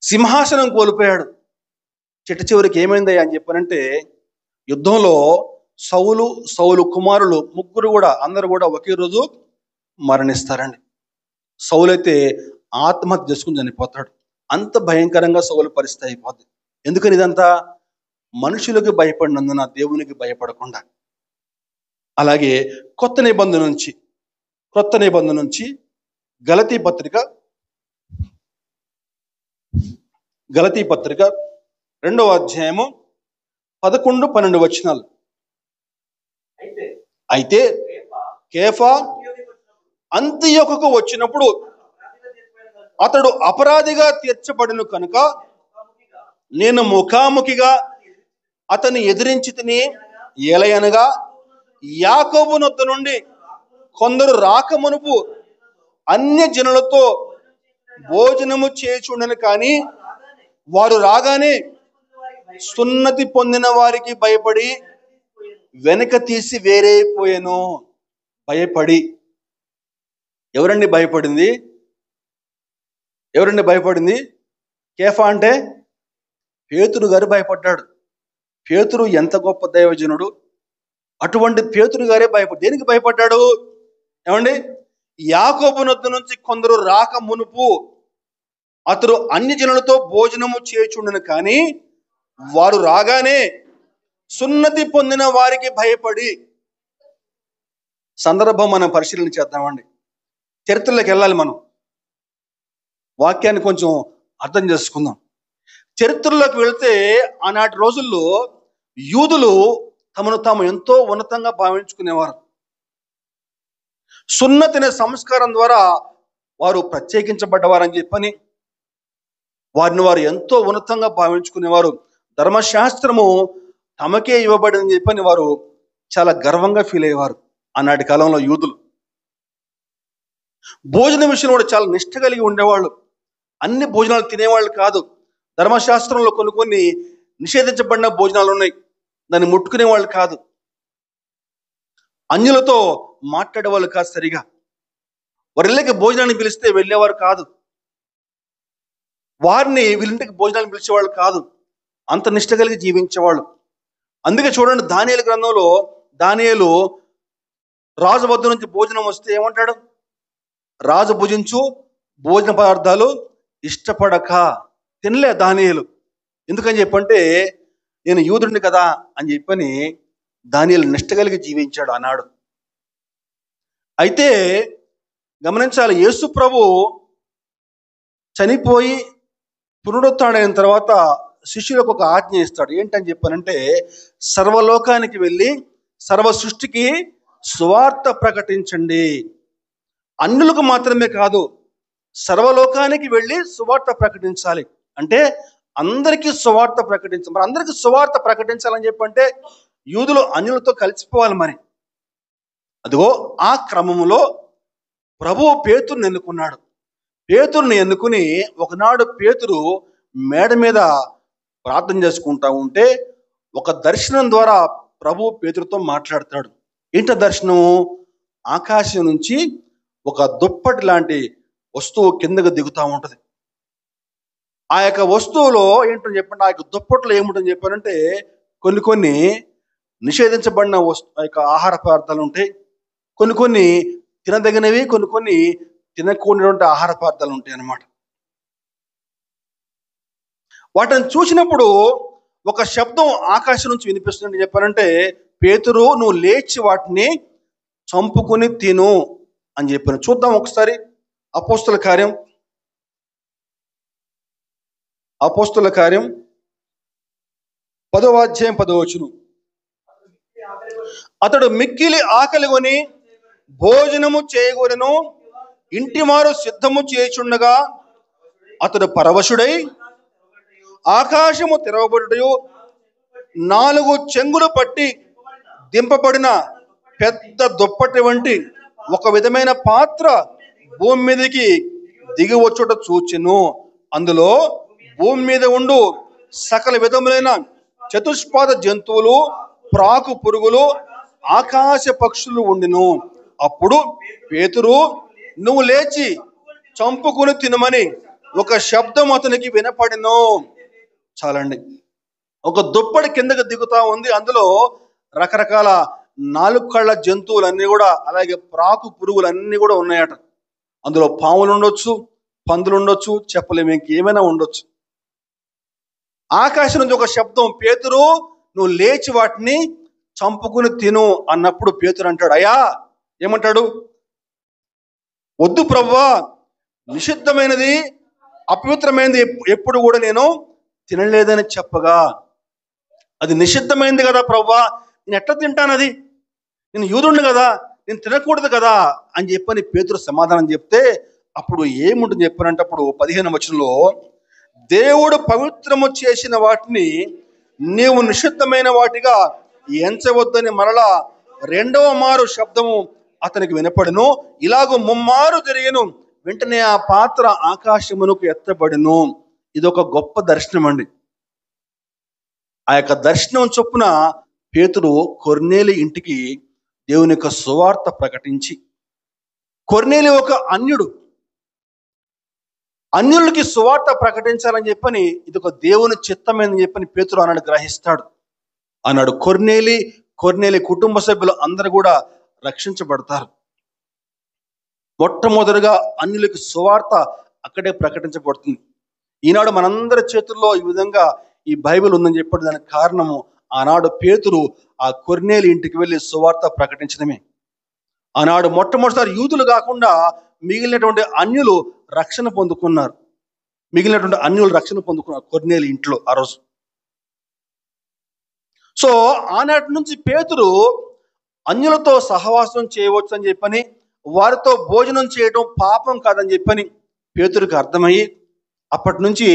సింహాసనం కోల్పోయాడు. చిట్ట చివరికి ఏమైంది అని చెప్పానంటే, యుద్ధంలో సౌలు కుమారులు ముగ్గురు కూడా, అందరూ కూడా ఒకే రోజు మరణిస్తారండి. సౌలు అయితే ఆత్మహత్య చేసుకుని చనిపోతాడు. అంత భయంకరంగా సౌలు పరిస్థితి అయిపోద్ది. ఎందుకని ఇదంతా? మనుషులకు భయపడినందున దేవునికి భయపడకుండా. అలాగే కొత్త నిబంధన నుంచి గలతీ పత్రిక 2వ అధ్యాయము 11-12 వచనాలు. అయితే కేఫా అంతియోకుకు వచ్చినప్పుడు అతడు అపరాధిగా తీర్చబడిన కనుక నేను ముఖాముఖిగా అతన్ని ఎదిరించి తిని, ఏలయనగా యాకోబు నొద్ద నుండి కొందరు రాకమునుపు అన్య జనులతో భోజనము చేయుచుండెను, కానీ వారు రాగానే సున్నతి పొందిన వారికి భయపడి వెనక తీసి వేరైపోయాను. భయపడి. ఎవరండి భయపడింది? కేఫా అంటే పేతురు గారు భయపడ్డాడు. పేతురు ఎంత గొప్ప దైవజనుడు! అటువంటి పేతురు గారే దేనికి భయపడ్డాడు? ఏమండి? యాకోబు నొద్ద నుంచి కొందరు రాక మునుపు అతడు అన్య జనులతో భోజనము చేయుచుండెను, కానీ వారు రాగానే సున్నతి పొందిన వారికి భయపడి. సందర్భం మనం పరిశీలన చేద్దామండి. చరిత్రలోకి వెళ్ళాలి, మనం వాక్యాన్ని కొంచెం అర్థం చేసుకుందాం. చరిత్రలోకి వెళితే ఆనాటి రోజుల్లో యూదులు తమను తాము ఎంతో ఉన్నతంగా భావించుకునేవారు. సున్నతి అనే సంస్కారం ద్వారా వారు ప్రత్యేకించబడ్డవారని చెప్పని వారిని వారు ఎంతో ఉన్నతంగా భావించుకునేవారు. ధర్మశాస్త్రము తమకే ఇవ్వబడిందని చెప్పని వారు చాలా గర్వంగా ఫీల్ అయ్యేవారు ఆనాటి కాలంలో యూదులు. భోజన విషయంలో కూడా చాలా నిష్ఠ కలిగి ఉండేవాళ్ళు. అన్ని భోజనాలు తినేవాళ్ళు కాదు. ధర్మశాస్త్రంలో కొన్ని నిషేధించబడిన భోజనాలు ఉన్నాయి, దాన్ని ముట్టుకునే వాళ్ళు కాదు. అన్యులతో మాట్లాడేవాళ్ళు కాదు సరిగా. వారి ఇళ్ళకి భోజనాన్ని పిలిస్తే వెళ్ళేవారు కాదు. వారిని వీళ్ళింటికి భోజనాన్ని పిలిచేవాళ్ళు కాదు. అంత నిష్ఠ కలిగి జీవించేవాళ్ళు. అందుకే చూడండి, దానియేలు గ్రంథంలో దానియేలు రాజు వద్ద నుంచి భోజనం వస్తే ఏమంటాడు? రాజు భుజించు భోజన పదార్థాలు ఇష్టపడక తినలే దానియేలు. ఎందుకని చెప్పంటే, నేను యూదుడిని కదా అని చెప్పని దానియేలు నిష్ఠ కలిగి జీవించాడు అన్నాడు. అయితే గమనించాలి, యేసు ప్రభు చనిపోయి పునరుత్థానమైన తర్వాత శిష్యులకు ఒక ఆజ్ఞ ఇస్తాడు. ఏంటని చెప్పానంటే, సర్వలోకానికి వెళ్ళి సర్వ సృష్టికి సువార్త ప్రకటించండి. అన్యులకు మాత్రమే కాదు, సర్వలోకానికి వెళ్ళి సువార్త ప్రకటించాలి. అంటే అందరికీ సువార్త ప్రకటించాలి. మరి అందరికీ సువార్త ప్రకటించాలని చెప్పంటే యూదులు అన్యులతో కలిసిపోవాలి మరి. అదిగో ఆ క్రమంలో ప్రభువు పేతురుని ఎన్నుకున్నాడు. పేతురుని ఎన్నుకుని ఒకనాడు పేతురు మేడ మీద ప్రార్థన చేసుకుంటా ఉంటే ఒక దర్శనం ద్వారా ప్రభు పేతురుతో మాట్లాడతాడు. ఏంట దర్శనము? ఆకాశం నుంచి ఒక దుప్పటి లాంటి వస్తువు కిందకు దిగుతూ ఉంటుంది. ఆ యొక్క వస్తువులో ఏంటని చెప్పండి, ఆ యొక్క దుప్పట్లో ఏముంటుందని చెప్పారంటే కొన్ని నిషేధించబడిన ఆ యొక్క ఆహార పదార్థాలు ఉంటాయి, కొన్ని తినదగినవి, కొన్ని తినకూడనటువంటి ఆహార పదార్థాలు ఉంటాయి అన్నమాట. వాటిని చూసినప్పుడు ఒక శబ్దం ఆకాశం నుంచి వినిపిస్తుంది. చెప్పారంటే పేతురు, నువ్వు లేచి వాటిని చంపుకుని తిను అని చెప్పాను. చూద్దాం ఒకసారి అపోస్తుల కార్యం 10వ అధ్యాయం 10వ వచనం. అతడు మిక్కిలి ఆకలి కొని భోజనము చేయగోరెను. ఇంటివారు సిద్ధము చేయుచుండగా అతడు పరవశుడై ఆకాశము తెరవబడుటయు 4 చెంగులు పట్టి దింపబడిన పెద్ద దుప్పటి వంటి ఒక విధమైన పాత్ర భూమి మీదకి దిగి వచ్చుట చూచెను. అందులో భూమి మీద ఉండు సకల విధములైన చతుష్పాద జంతువులు, ప్రాకు పురుగులు, ఆకాశ పక్షులు ఉండిను. అప్పుడు పేతురు, నువ్వు లేచి చంపుకుని తినమని ఒక శబ్దం అతనికి వినపడిను. చాలండి. ఒక దుప్పటి కిందకి దిగుతా ఉంది. అందులో రకరకాల 4 కళ్ళ జంతువులన్నీ కూడా, అలాగే ప్రాకు పురుగులన్నీ కూడా ఉన్నాయట. అందులో పాములు ఉండొచ్చు, పందులు ఉండొచ్చు, చెప్పలేము, ఇంకేమైనా ఉండొచ్చు. ఆకాశం నుంచి ఒక శబ్దం, పేతురు నువ్వు లేచి వాటిని చంపుకుని తిను అన్నప్పుడు పేతురు అంటాడు, అయ్యా, ఏమంటాడు? వద్దు ప్రభువా, నిషిద్ధమైనది, అపవిత్రమైనది ఎప్పుడు కూడా నేను తినలేదని చెప్పగా, అది నిషిద్ధమైంది కదా ప్రభువా, నేను ఎట్లా తింటానది? నేను యూదుడిని కదా, నేను తినకూడదు కదా అని చెప్పని పేతురు సమాధానం చెప్తే అప్పుడు ఏముంటుంది చెప్పారంటే, అప్పుడు 15వ వచనంలో, దేవుడు పవిత్రము చేసిన వాటిని నీవు నిషిద్ధమైన వాటిగా ఎంచవద్దని మరలా 2వ మారు శబ్దము అతనికి వినపడెను. ఇలాగూ 3 మారు జరిగెను. వెంటనే ఆ పాత్ర ఆకాశమునకు ఎత్తబడెను. ఇది ఒక గొప్ప దర్శనం అండి. ఆ యొక్క దర్శనం చొప్పున పేతురు కొర్నేలి ఇంటికి దేవుని యొక్క సువార్త ప్రకటించి, కొర్నేలి ఒక అన్యుడు, అన్యులకి సువార్త ప్రకటించాలని చెప్పని ఇది ఒక దేవుని చిత్తమని చెప్పని పేతురు అన్నాడు, గ్రహిస్తాడు. అన్నాడు కొర్నేలి కుటుంబ సభ్యులు అందరూ కూడా రక్షించబడతారు. మొట్టమొదటిగా అన్యులకి సువార్త అక్కడే ప్రకటించబడుతుంది. ఈనాడు మనందరి చేతుల్లో ఈ విధంగా ఈ బైబిల్ ఉందని చెప్పాడు. దానికి కారణము ఆనాడు పేతురు ఆ కొర్నేలి ఇంటికి వెళ్ళి సువార్త ప్రకటించడమే. ఆనాడు మొట్టమొదటిసారి యూదులు కాకుండా మిగిలినటువంటి అన్యులు రక్షణ పొందుకున్నారు. కొర్నేలి ఇంట్లో ఆ రోజు. సో ఆనాటి నుంచి పేతురు అన్యులతో సహవాసం చేయవచ్చు అని చెప్పని, వారితో భోజనం చేయడం పాపం కాదని చెప్పని పేతురికి అర్థమయ్యి అప్పటి నుంచి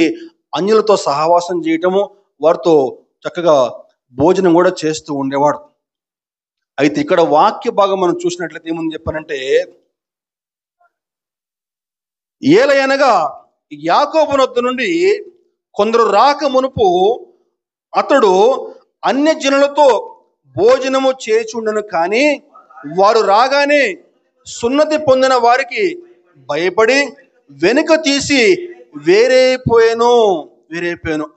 అన్యులతో సహవాసం చేయటము, వారితో చక్కగా భోజనం కూడా చేస్తూ ఉండేవాడు. అయితే ఇక్కడ వాక్య భాగం మనం చూసినట్లయితే ఏముంది చెప్పానంటే, ఏలయనగా యాకోబు నొద్ద నుండి కొందరు రాక మునుపు అతడు అన్యజనులతో భోజనము చేయుచుండెను. కానీ వారు రాగానే సున్నతి పొందిన వారికి భయపడి వెనుక తీసి వేరైపోయాను.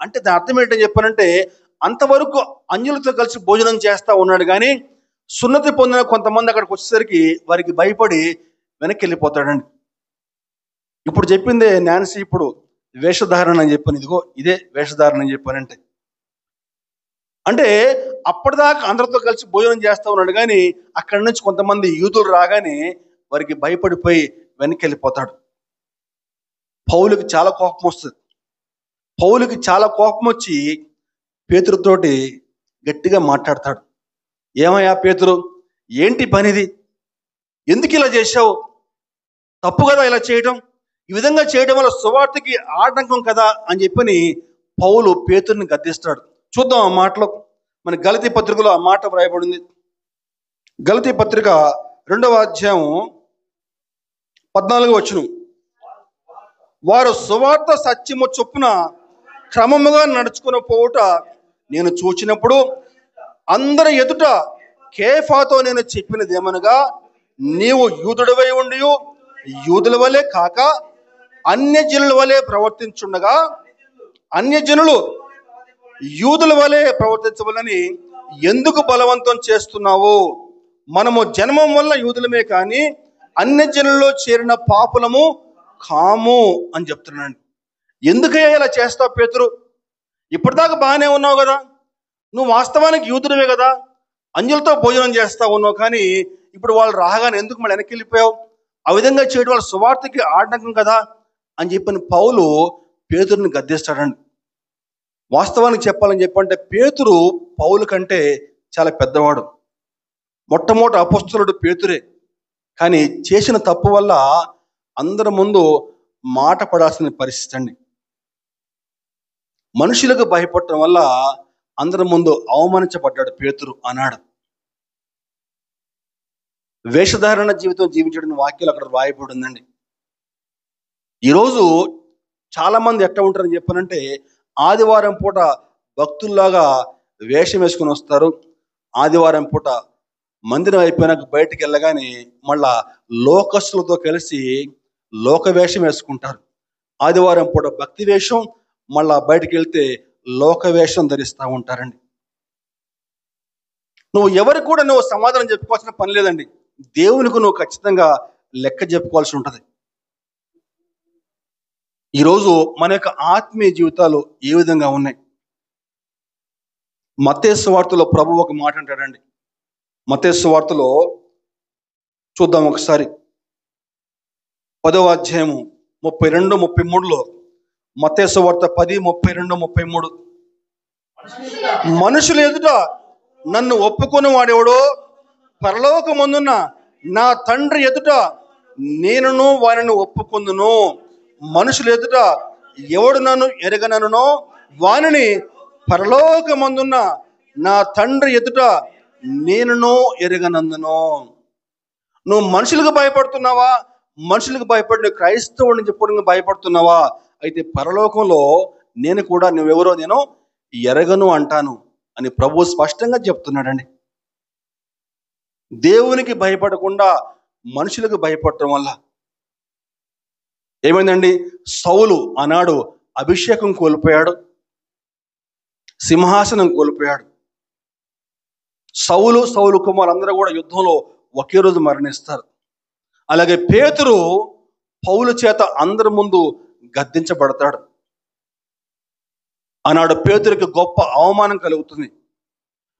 అంటే దాని అర్థం ఏంటని చెప్పానంటే, అంతవరకు అన్యులతో కలిసి భోజనం చేస్తా ఉన్నాడు, కానీ సున్నతి పొందిన కొంతమంది అక్కడికి వచ్చేసరికి వారికి భయపడి వెనక్కి వెళ్ళిపోతాడండి. ఇప్పుడు చెప్పిందే నాన్సీ ఇప్పుడు వేషధారణ అని చెప్పాను. ఇదిగో ఇదే వేషధారణ అని చెప్పానంటే, అంటే అప్పటిదాకా అందరితో కలిసి భోజనం చేస్తా ఉన్నాడు, కానీ అక్కడి నుంచి కొంతమంది యూదులు రాగానే వారికి భయపడిపోయి వెనక్కి వెళ్ళిపోతాడు. పౌలుకి చాలా కోపం వస్తుంది. పౌలుకి చాలా కోపం వచ్చి పేతురుతోటి గట్టిగా మాట్లాడతాడు. ఏమయ్యా పేతురు, ఏంటి పనిది? ఎందుకు ఇలా చేశావు? తప్పు కదా ఇలా చేయడం, ఈ విధంగా చేయడం వల్ల సువార్తకి ఆటంకం కదా అని చెప్పని పౌలు పేతురుని గద్దిస్తాడు. చూద్దాం ఆ మాటలో మన గలతీ పత్రికలో ఆ మాట వ్రాయబడింది. గలతీ పత్రిక 2వ అధ్యాయం 14వ వచనం. వారు సువార్త సత్యము చొప్పున క్రమముగా నడుచుకుని పోవుట నేను చూచినప్పుడు అందరి ఎదుట కేఫాతో నేను చెప్పినది ఏమనగా, నీవు యూదుడవై ఉండి యూదుల వలె కాక అన్యజనుల వలె ప్రవర్తించుండగా అన్యజనులు యూదుల వలె ప్రవర్తించవలని ఎందుకు బలవంతం చేస్తున్నావు? మనము జన్మం వల్ల యూదులమే కానీ అన్యజనుల్లో చేరిన పాపులము కాము అని చెప్తున్నాడు. ఎందుకయ్యా ఇలా చేస్తావు పేతురు? ఇప్పటిదాకా బాగానే ఉన్నావు కదా, నువ్వు వాస్తవానికి యూదుడివే కదా, అన్యులతో భోజనం చేస్తా ఉన్నావు, కానీ ఇప్పుడు వాళ్ళు రాగానే ఎందుకు మళ్ళీ వెనక్కి వెళ్ళిపోయావు? ఆ విధంగా చేయడం వాళ్ళ సువార్తకి ఆటంకం కదా అని చెప్పిన పౌలు పేతురుని గద్దిస్తాడండి. వాస్తవానికి చెప్పాలని చెప్పంటే పేతురు పౌలు కంటే చాలా పెద్దవాడు. మొట్టమొదటి అపొస్తలుడు పేతురే. కానీ చేసిన తప్పు వల్ల అందరి ముందు మాట పడాల్సిన పరిస్థితి అండి. మనుషులకు భయపడటం వల్ల అందరి ముందు అవమానించబడ్డాడు పేతురు అన్నాడు. వేషధారణ జీవితం జీవించడం వాక్యాలు అక్కడ రాయబడి ఉందండి. ఈరోజు చాలా మంది ఎట్లా ఉంటారని చెప్పానంటే, ఆదివారం పూట భక్తుల్లాగా వేషం వేసుకుని వస్తారు. ఆదివారం పూట మందిరం అయిపోయినాక బయటికి వెళ్ళగానే మళ్ళా లోకస్తులతో కలిసి లోక వేషం వేసుకుంటారు. ఆదివారం పూట భక్తి వేషం, మళ్ళా బయటికి వెళ్తే లోక వేషం ధరిస్తూ ఉంటారండి. నువ్వు ఎవరికి కూడా నువ్వు సమాధానం చెప్పుకోవాల్సిన పని లేదండి. దేవునికి నువ్వు ఖచ్చితంగా లెక్క చెప్పుకోవాల్సి ఉంటుంది. ఈరోజు మన యొక్క ఆత్మీయ జీవితాలు ఏ విధంగా ఉన్నాయి? మత్తయి సువార్తలో ప్రభు ఒక మాట అంటాడండి. మత్తయి సువార్తలో చూద్దాం ఒకసారి. 10వ అధ్యాయము 32, 33లో. మత్తయి సువార్త 10, 32, 33. మనుషుల ఎదుట నన్ను ఒప్పుకొని వాడెవడో పరలోకమందున్న నా తండ్రి ఎదుట నేనును వారిని ఒప్పుకొందును. మనుషుల ఎదుట ఎవడు నన్ను ఎరగననునో వానిని పరలోకమందున్న నా తండ్రి ఎదుట నేనును ఎరగనందును. నువ్వు మనుషులకు భయపడుతున్నావా? మనుషులకు భయపడి క్రైస్తవుడిని చెప్పుకోవడానికి భయపడుతున్నావా? అయితే పరలోకంలో నేను కూడా నువ్వెవరో నేను ఎరగను అంటాను అని ప్రభు స్పష్టంగా చెప్తున్నాడండి. దేవునికి భయపడకుండా మనుషులకు భయపడటం వల్ల ఏమైందండి? సౌలు ఆనాడు అభిషేకం కోల్పోయాడు, సింహాసనం కోల్పోయాడు. సౌలు కుమారులందరూ కూడా యుద్ధంలో ఒకే రోజు మరణిస్తారు. అలాగే పేతురు పౌలు చేత అందరి ముందు గద్దించబడతాడు. ఆనాడు పేతురికి గొప్ప అవమానం కలుగుతుంది.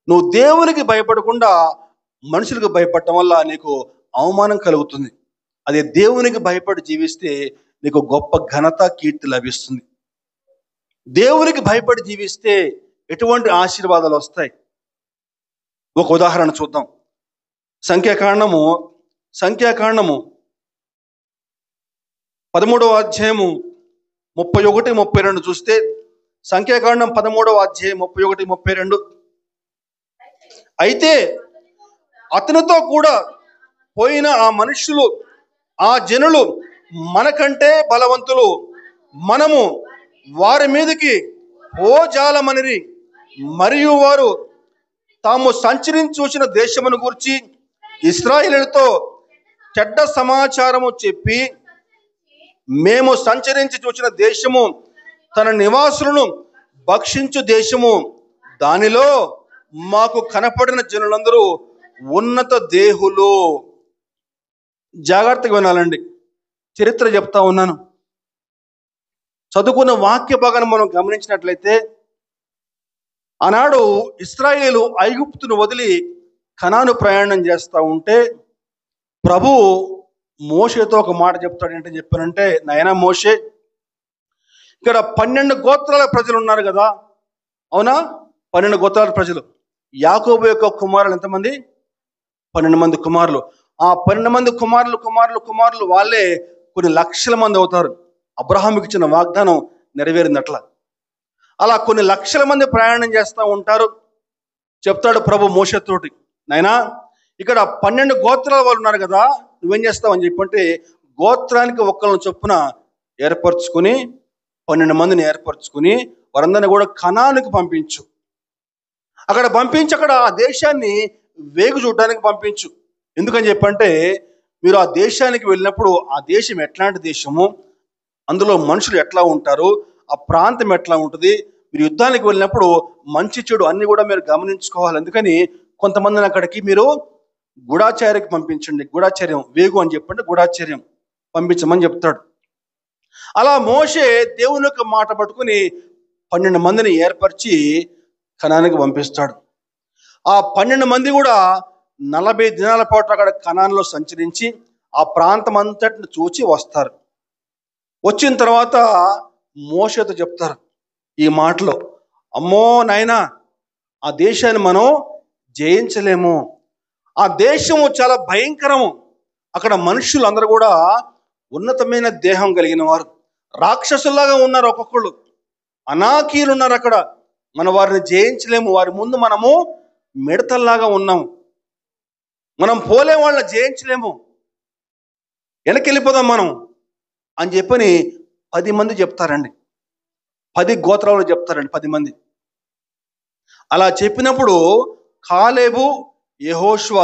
నువ్వు దేవునికి భయపడకుండా మనుషులకు భయపడటం వల్ల నీకు అవమానం కలుగుతుంది. అదే దేవునికి భయపడి జీవిస్తే నీకు గొప్ప ఘనత, కీర్తి లభిస్తుంది. దేవునికి భయపడి జీవిస్తే ఎటువంటి ఆశీర్వాదాలు వస్తాయి? ఒక ఉదాహరణ చూద్దాం. సంఖ్యాకాండము 13వ అధ్యాయము 31, 32 చూస్తే, సంఖ్యాకాండం 13వ అధ్యాయం 31, 32. అయితే అతనితో కూడా పోయిన ఆ మనుషులు, ఆ జనులు మనకంటే బలవంతులు, మనము వారి మీదకి పోజాలమనిరి. మరియు వారు తాము సంచరించి చూసిన దేశమును గూర్చి ఇశ్రాయేలుతో చెడ్డ సమాచారము చెప్పి, మేము సంచరించి చూసిన దేశము తన నివాసులను భక్షించు దేశము, దానిలో మాకు కనపడిన జనులందరూ ఉన్నత దేహులు. జాగ్రత్తగా వినాలండి, చరిత్ర చెప్తా ఉన్నాను. చదువుకున్న వాక్య భాగాన్ని మనం గమనించినట్లయితే, ఆనాడు ఇశ్రాయేలు ఐగుప్తును వదిలి కనాను ప్రయాణం చేస్తూ ఉంటే ప్రభు మోషేతో ఒక మాట చెప్తాడు. ఏంటని చెప్పానంటే, నాయనా మోషే, ఇక్కడ 12 గోత్రాల ప్రజలు ఉన్నారు కదా, అవునా? 12 గోత్రాల ప్రజలు. యాకోబు యొక్క కుమారులు ఎంతమంది? 12 మంది కుమారులు. ఆ 12 మంది కుమారులు వాళ్ళే కొన్ని లక్షల మంది అవుతారు. అబ్రహాముకి ఇచ్చిన వాగ్దానం నెరవేరింది. అట్లా అలా కొన్ని లక్షల మంది ప్రయాణం చేస్తూ ఉంటారు. చెప్తాడు ప్రభు మోషతోటి, నాయనా ఇక్కడ 12 గోత్రాల వాళ్ళు ఉన్నారు కదా, నువ్వేం చేస్తావు అని చెప్పంటే గోత్రానికి ఒక్కళ్ళని చొప్పున ఏర్పరచుకుని 12 మందిని ఏర్పరచుకుని వారందరినీ కూడా కనానుకి పంపించు. అక్కడ పంపించి అక్కడ ఆ దేశాన్ని వేగు చూడడానికి పంపించు. ఎందుకని చెప్పంటే మీరు ఆ దేశానికి వెళ్ళినప్పుడు ఆ దేశం ఎట్లాంటి దేశము, అందులో మనుషులు ఎట్లా ఉంటారు, ఆ ప్రాంతం ఎట్లా ఉంటుంది, మీరు యుద్ధానికి వెళ్ళినప్పుడు మంచి చెడు అన్ని కూడా మీరు గమనించుకోవాలి. అందుకని కొంతమందిని అక్కడికి మీరు గూఢాచార్యకి పంపించండి. గూఢాచార్యం వేగు అని చెప్పండి, గూఢాచార్యం పంపించమని చెప్తాడు. అలా మోషే దేవుని యొక్క మాట పట్టుకుని 12 మందిని ఏర్పరిచి కనానికి పంపిస్తాడు. ఆ 12 మంది కూడా 40 దినాల పాటు అక్కడ కనాన్లో సంచరించి ఆ ప్రాంతం అంతటిని చూచి వస్తారు. వచ్చిన తర్వాత మోషేతో చెప్తారు ఈ మాటలో, అమ్మో నాయనా ఆ దేశాన్ని మనం జయించలేము, ఆ దేశము చాలా భయంకరము, అక్కడ మనుషులు అందరూ కూడా ఉన్నతమైన దేహం కలిగిన వారు, రాక్షసుల్లాగా ఉన్నారు, ఒక్కొక్కళ్ళు అనాకీలు ఉన్నారు అక్కడ, మన వారిని జయించలేము, వారి ముందు మనము మిడతల్లాగా ఉన్నాము, మనం పోలే వాళ్ళని జయించలేము, వెనకెళ్ళిపోదాం మనం అని చెప్పని 10 మంది చెప్తారండి. 10 గోత్రాలు చెప్తారండి 10 మంది. అలా చెప్పినప్పుడు కాలేబు యెహోషువ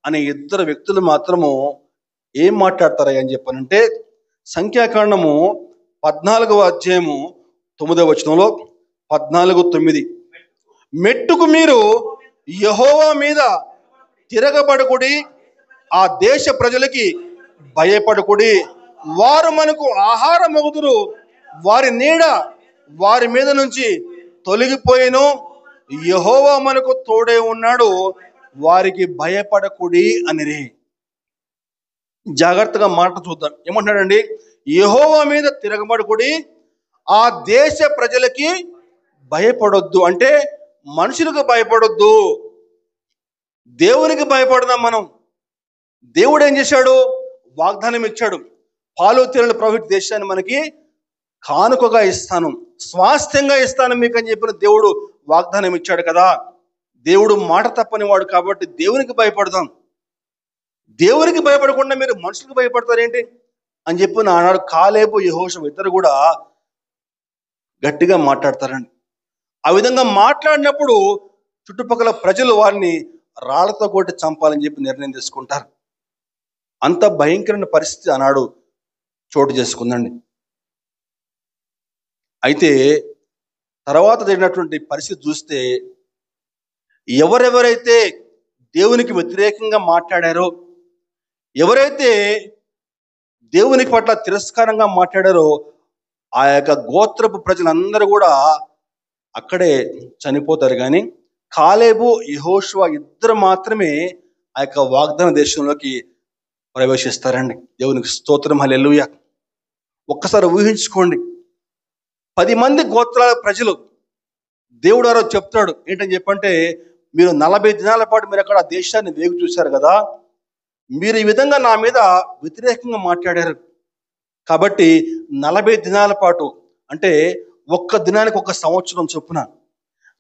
అనే 2 వ్యక్తులు మాత్రము ఏం మాట్లాడతారా అని చెప్పనంటే సంఖ్యాకాండము 14వ అధ్యాయము 9వ వచనంలో 14:9 మెట్టుకు మీరు యెహోవా మీద తిరగబడుకుడి, ఆ దేశ ప్రజలకి భయపడుకుడి, వారు మనకు ఆహారమగుదురు, వారి నీడ వారి మీద నుంచి తొలగిపోయేను, యెహోవా మనకు తోడే ఉన్నాడు, వారికి భయపడకుడి అనిరి. జాగ్రత్తగా మాట చూద్దాం, ఏమంటున్నాడండి, యెహోవా మీద తిరగబడుకుడి, ఆ దేశ ప్రజలకి భయపడొద్దు. అంటే మనుషులకు భయపడొద్దు, దేవునికి భయపడదాం మనం. దేవుడు ఏం చేశాడు, వాగ్దానం ఇచ్చాడు, పాలు తేనెల ప్రవహించే దేశాన్ని మనకి కానుకగా ఇస్తాను, స్వాస్థ్యంగా ఇస్తాను మీకు అని చెప్పిన దేవుడు వాగ్దానం ఇచ్చాడు కదా. దేవుడు మాట తప్పని వాడు కాబట్టి దేవునికి భయపడదాం. దేవునికి భయపడకుండా మీరు మనుషులకు భయపడతారేంటి అని చెప్పి ఆనాడు కాలేబు యెహోషువ 2 కూడా గట్టిగా మాట్లాడతారండి. ఆ విధంగా మాట్లాడినప్పుడు చుట్టుపక్కల ప్రజలు వారిని రాళ్లతో కొట్టి చంపాలని చెప్పి నిర్ణయం తీసుకుంటారు. అంత భయంకరమైన పరిస్థితి ఆనాడు చోటు చేసుకుందండి. అయితే తర్వాత జరిగినటువంటి పరిస్థితి చూస్తే ఎవరెవరైతే దేవునికి వ్యతిరేకంగా మాట్లాడారో, ఎవరైతే దేవునికి పట్ల తిరస్కారంగా మాట్లాడారో ఆ యొక్క గోత్రపు ప్రజలందరూ కూడా అక్కడే చనిపోతారు. కానీ కాలేబు యెహోషువ 2 మాత్రమే ఆ యొక్క వాగ్దాన దేశంలోకి ప్రవేశిస్తారండి. దేవునికి స్తోత్రం, హల్లెలూయా. ఒక్కసారి ఊహించుకోండి, 10 మంది గోత్రాల ప్రజలు దేవుడు ఆరో చెప్తాడు ఏంటని చెప్పంటే, మీరు 40 దినాల పాటు మీరు అక్కడ ఆ దేశాన్ని వేగు చూశారు కదా, మీరు ఈ విధంగా నా మీద వ్యతిరేకంగా మాట్లాడారు కాబట్టి 40 దినాల పాటు, అంటే ఒక్క దినానికి 1 సంవత్సరం చొప్పున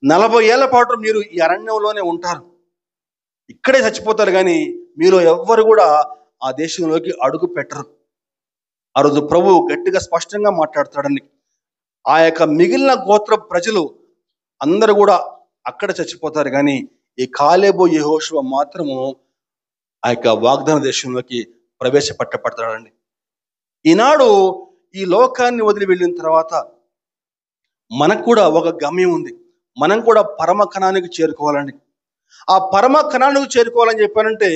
40 ఏళ్ల పాటు మీరు ఈ అరణ్యంలోనే ఉంటారు, ఇక్కడే చచ్చిపోతారు, కానీ మీరు ఎవ్వరు కూడా ఆ దేశంలోకి అడుగు పెట్టరు. ఆ రోజు ప్రభు గట్టిగా స్పష్టంగా మాట్లాడతాడండి. ఆ యొక్క మిగిలిన గోత్ర ప్రజలు అందరూ కూడా అక్కడ చచ్చిపోతారు, కానీ ఈ కాలేబు యెహోషువ మాత్రము ఆ యొక్క వాగ్దాన దేశంలోకి ప్రవేశపెట్టబడతాడండి. ఈనాడు ఈ లోకాన్ని వదిలి వెళ్ళిన తర్వాత మనకు కూడా ఒక గమ్యం ఉంది. మనం కూడా పరమ కణానికి చేరుకోవాలండి. ఆ పరమ కణానికి చేరుకోవాలని చెప్పానంటే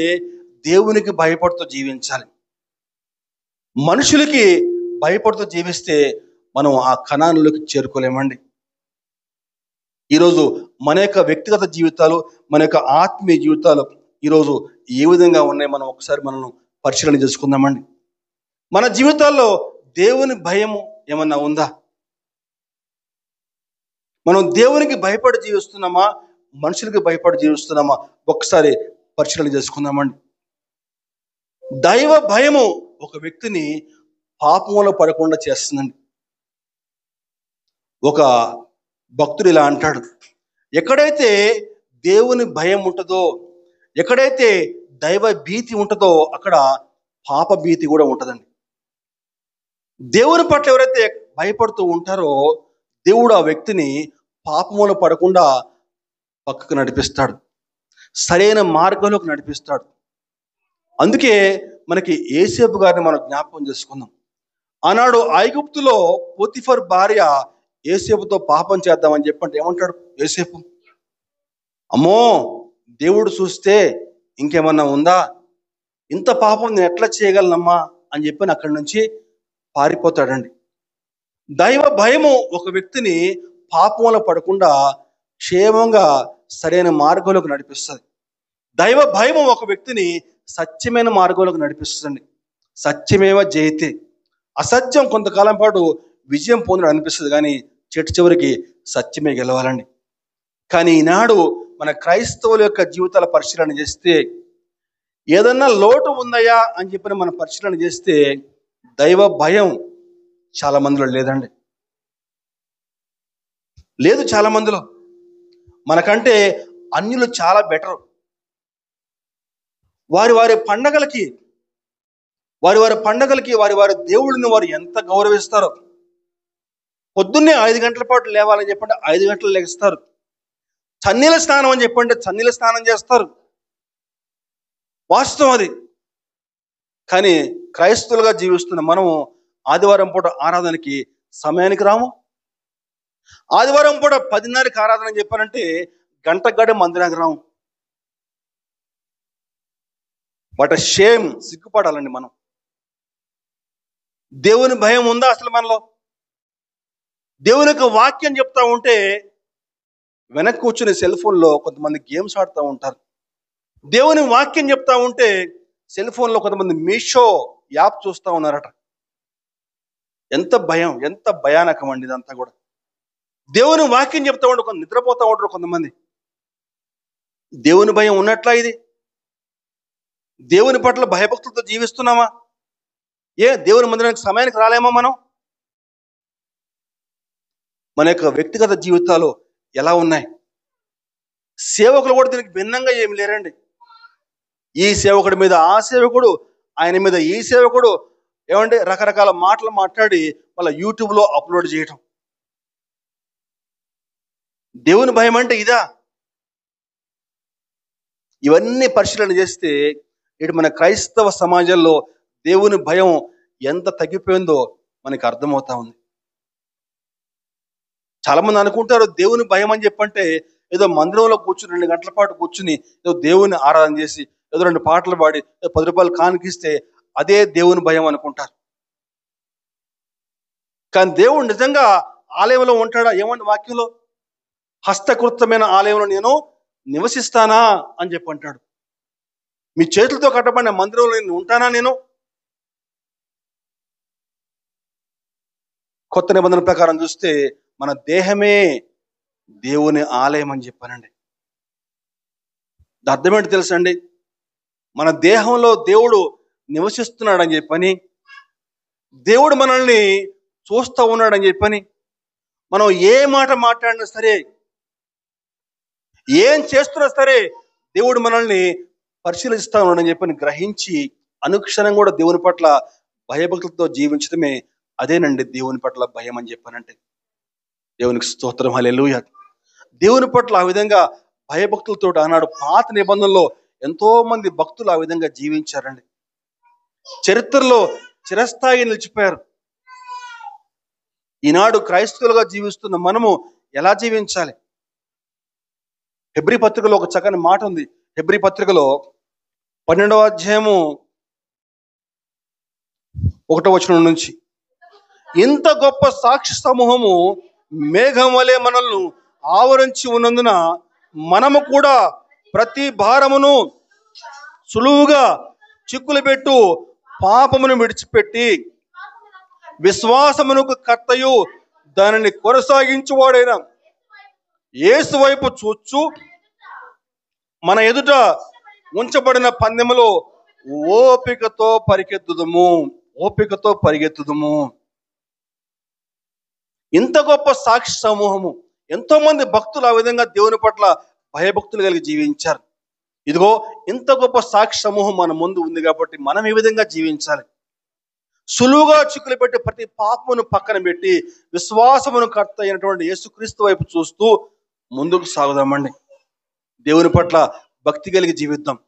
దేవునికి భయపడుతూ జీవించాలి. మనుషులకి భయపడుతూ జీవిస్తే మనం ఆ కణానులోకి చేరుకోలేమండి. ఈరోజు మన యొక్క వ్యక్తిగత జీవితాలు, మన యొక్క ఆత్మీయ జీవితాలు ఈరోజు ఏ విధంగా ఉన్నాయి మనం ఒకసారి మనం పరిశీలన చేసుకుందామండి. మన జీవితాల్లో దేవుని భయం ఏమన్నా ఉందా? మనం దేవునికి భయపడి జీవిస్తున్నామా, మనుషులకి భయపడి జీవిస్తున్నామా? ఒకసారి పరిశీలన చేసుకుందామండి. దైవ భయము ఒక వ్యక్తిని పాపంలో పడకుండా చేస్తుందండి. ఒక భక్తుడు ఇలా అంటాడు, ఎక్కడైతే దేవుని భయం ఉంటుందో, ఎక్కడైతే దైవ భీతి ఉంటుందో అక్కడ పాప భీతి కూడా ఉంటుందండి. దేవుని పట్ల ఎవరైతే భయపడుతూ ఉంటారో దేవుడు ఆ వ్యక్తిని పాపములో పడకుండా పక్కకు నడిపిస్తాడు, సరైన మార్గంలోకి నడిపిస్తాడు. అందుకే మనకి యోసేపు గారిని మనం జ్ఞాపకం చేసుకుందాం. ఆనాడు ఐగుప్తులో పోతిఫర్ భార్య యోసేపుతో పాపం చేద్దామని చెప్పంటే ఏమంటాడు యోసేపు? అమ్మో, దేవుడు చూస్తే ఇంకేమన్నా ఉందా, ఇంత పాపం నేను ఎట్లా చేయగలనమ్మా అని చెప్పని అక్కడి నుంచి పారిపోతాడండి. దైవ భయము ఒక వ్యక్తిని పాపంలో పడకుండా క్షేమంగా సరైన మార్గంలోకి నడిపిస్తుంది. దైవ భయము ఒక వ్యక్తిని సత్యమైన మార్గంలోకి నడిపిస్తుంది. సత్యమేవ జయతే. అసత్యం కొంతకాలం పాటు విజయం పొందడం అనిపిస్తుంది, కానీ చివరికి సత్యమే గెలవాలండి. కానీ ఈనాడు మన క్రైస్తవుల యొక్క జీవితాల పరిశీలన చేస్తే ఏదన్నా లోటు ఉందయా అని చెప్పి మనం పరిశీలన చేస్తే దైవ భయం చాలా మందిలో లేదండి. లేదు చాలా మందిలో. మనకంటే అన్యులు చాలా బెటర్. వారి వారి పండగలకి వారి దేవుడిని వారు ఎంత గౌరవిస్తారో. పొద్దున్నే 5 గంటల పాటు లేవాలని చెప్పంటే 5 గంటలు లెగిస్తారు. చన్నీల స్నానం అని చెప్పంటే చన్నీల స్నానం చేస్తారు. వాస్తవం అది. కానీ క్రైస్తవులుగా జీవిస్తున్న మనము ఆదివారం పూట ఆరాధనకి సమయానికి రాము. ఆదివారం పూట 10:30కి ఆరాధన చెప్పానంటే గంట గడి మందిరానికి రాము. What a shame. సిగ్గుపడాలండి మనం. దేవుని భయం ఉందా అసలు మనలో? దేవుని యొక్క వాక్యం చెప్తా ఉంటే వెనక్కి కూర్చుని సెల్ ఫోన్లో కొంతమంది గేమ్స్ ఆడుతూ ఉంటారు. దేవుని వాక్యం చెప్తా ఉంటే సెల్ ఫోన్లో కొంతమంది మీషో యాప్ చూస్తూ ఉన్నారట. ఎంత భయం, ఎంత భయానకం అండి ఇదంతా కూడా. దేవుని వాక్యం చెప్తా ఉంటే కొంత నిద్రపోతూ ఉంటారు కొంతమంది. దేవుని భయం ఉన్నట్లా ఇది? దేవుని పట్ల భయభక్తులతో జీవిస్తున్నామా? దేవుని మందిరానికి సమయానికి రాలేమా మనం? మన యొక్క వ్యక్తిగత జీవితాలు ఎలా ఉన్నాయి? సేవకులు కూడా దీనికి భిన్నంగా ఏమి లేరండి. ఈ సేవకుడి మీద ఆ సేవకుడు, ఆయన మీద ఈ సేవకుడు ఏమంటే రకరకాల మాటలు మాట్లాడి మళ్ళీ యూట్యూబ్లో అప్లోడ్ చేయటం. దేవుని భయం అంటే ఇదా? ఇవన్నీ పరిశీలన చేస్తే ఇటు మన క్రైస్తవ సమాజంలో దేవుని భయం ఎంత తగ్గిపోయిందో మనకి అర్థమవుతా ఉంది. చాలా మంది అనుకుంటారు దేవుని భయం అని చెప్పంటే ఏదో మందిరంలో కూర్చుని 2 గంటల పాటు కూర్చుని ఏదో దేవుని ఆరాధన చేసి ఏదో 2 పాటలు పాడి 10 రూపాయలు కానుకిస్తే అదే దేవుని భయం అనుకుంటారు. కానీ దేవుడు నిజంగా ఆలయంలో ఉంటాడా? ఏమంటే వాక్యంలో హస్తకృతమైన ఆలయంలో నేను నివసిస్తానా అని చెప్పి అంటాడు. మీ చేతులతో కట్టబడిన మందిరంలో నేను ఉంటానా? నేను కొత్త నిబంధన ప్రకారం చూస్తే మన దేహమే దేవుని ఆలయం అని చెప్పానండి. అర్థం ఏంటి తెలుసండి? మన దేహంలో దేవుడు నివసిస్తున్నాడని చెప్పని, దేవుడు మనల్ని చూస్తూ ఉన్నాడని చెప్పని, మనం ఏ మాట మాట్లాడినా సరే, ఏం చేస్తున్నా సరే దేవుడు మనల్ని పరిశీలిస్తా ఉన్నాడని చెప్పని గ్రహించి అనుక్షణం కూడా దేవుని పట్ల భయభక్తులతో జీవించడమే అదేనండి దేవుని పట్ల భయం అని చెప్పానంటే. దేవునికి స్తోత్రం, హల్లెలూయా. దేవుని పట్ల ఆ విధంగా భయభక్తులతో ఆనాడు పాత నిబంధనలో ఎంతో మంది భక్తులు ఆ విధంగా జీవించారండి. చరిత్రలో చిరస్థాయి నిలిచిపోయారు. ఈనాడు క్రైస్తవులుగా జీవిస్తున్న మనము ఎలా జీవించాలి? హెబ్రీ పత్రికలో ఒక చక్కని మాట ఉంది. హెబ్రీ పత్రికలో 12వ అధ్యాయము 1వ వచనం నుంచి, ఇంత గొప్ప సాక్షి సమూహము మేఘం వలె మనల్ని ఆవరించి ఉన్నందున మనము కూడా ప్రతి భారమును సులువుగా చిక్కులు పెట్టు పాపమును విడిచిపెట్టి విశ్వాసమునకు కర్తయు దానిని కొనసాగించువాడైన యేసు వైపు చూచు మన ఎదుట ఉంచబడిన పందెములో ఓపికతో పరిగెత్తుదుము. ఇంత గొప్ప సాక్షి సమూహము, ఎంతో మంది భక్తులు ఆ విధంగా దేవుని పట్ల భయభక్తులు కలిగి జీవించారు. ఇదిగో ఇంత గొప్ప సాక్షి సమూహం మన ముందు ఉంది కాబట్టి మనం ఈ విధంగా జీవించాలి. సులువుగా చిక్కులు పెట్టి ప్రతి పాపమును పక్కన పెట్టి విశ్వాసమును కర్త అయినటువంటి యేసుక్రీస్తు వైపు చూస్తూ ముందుకు సాగుదామండి. దేవుని పట్ల భక్తి కలిగి జీవిద్దాం.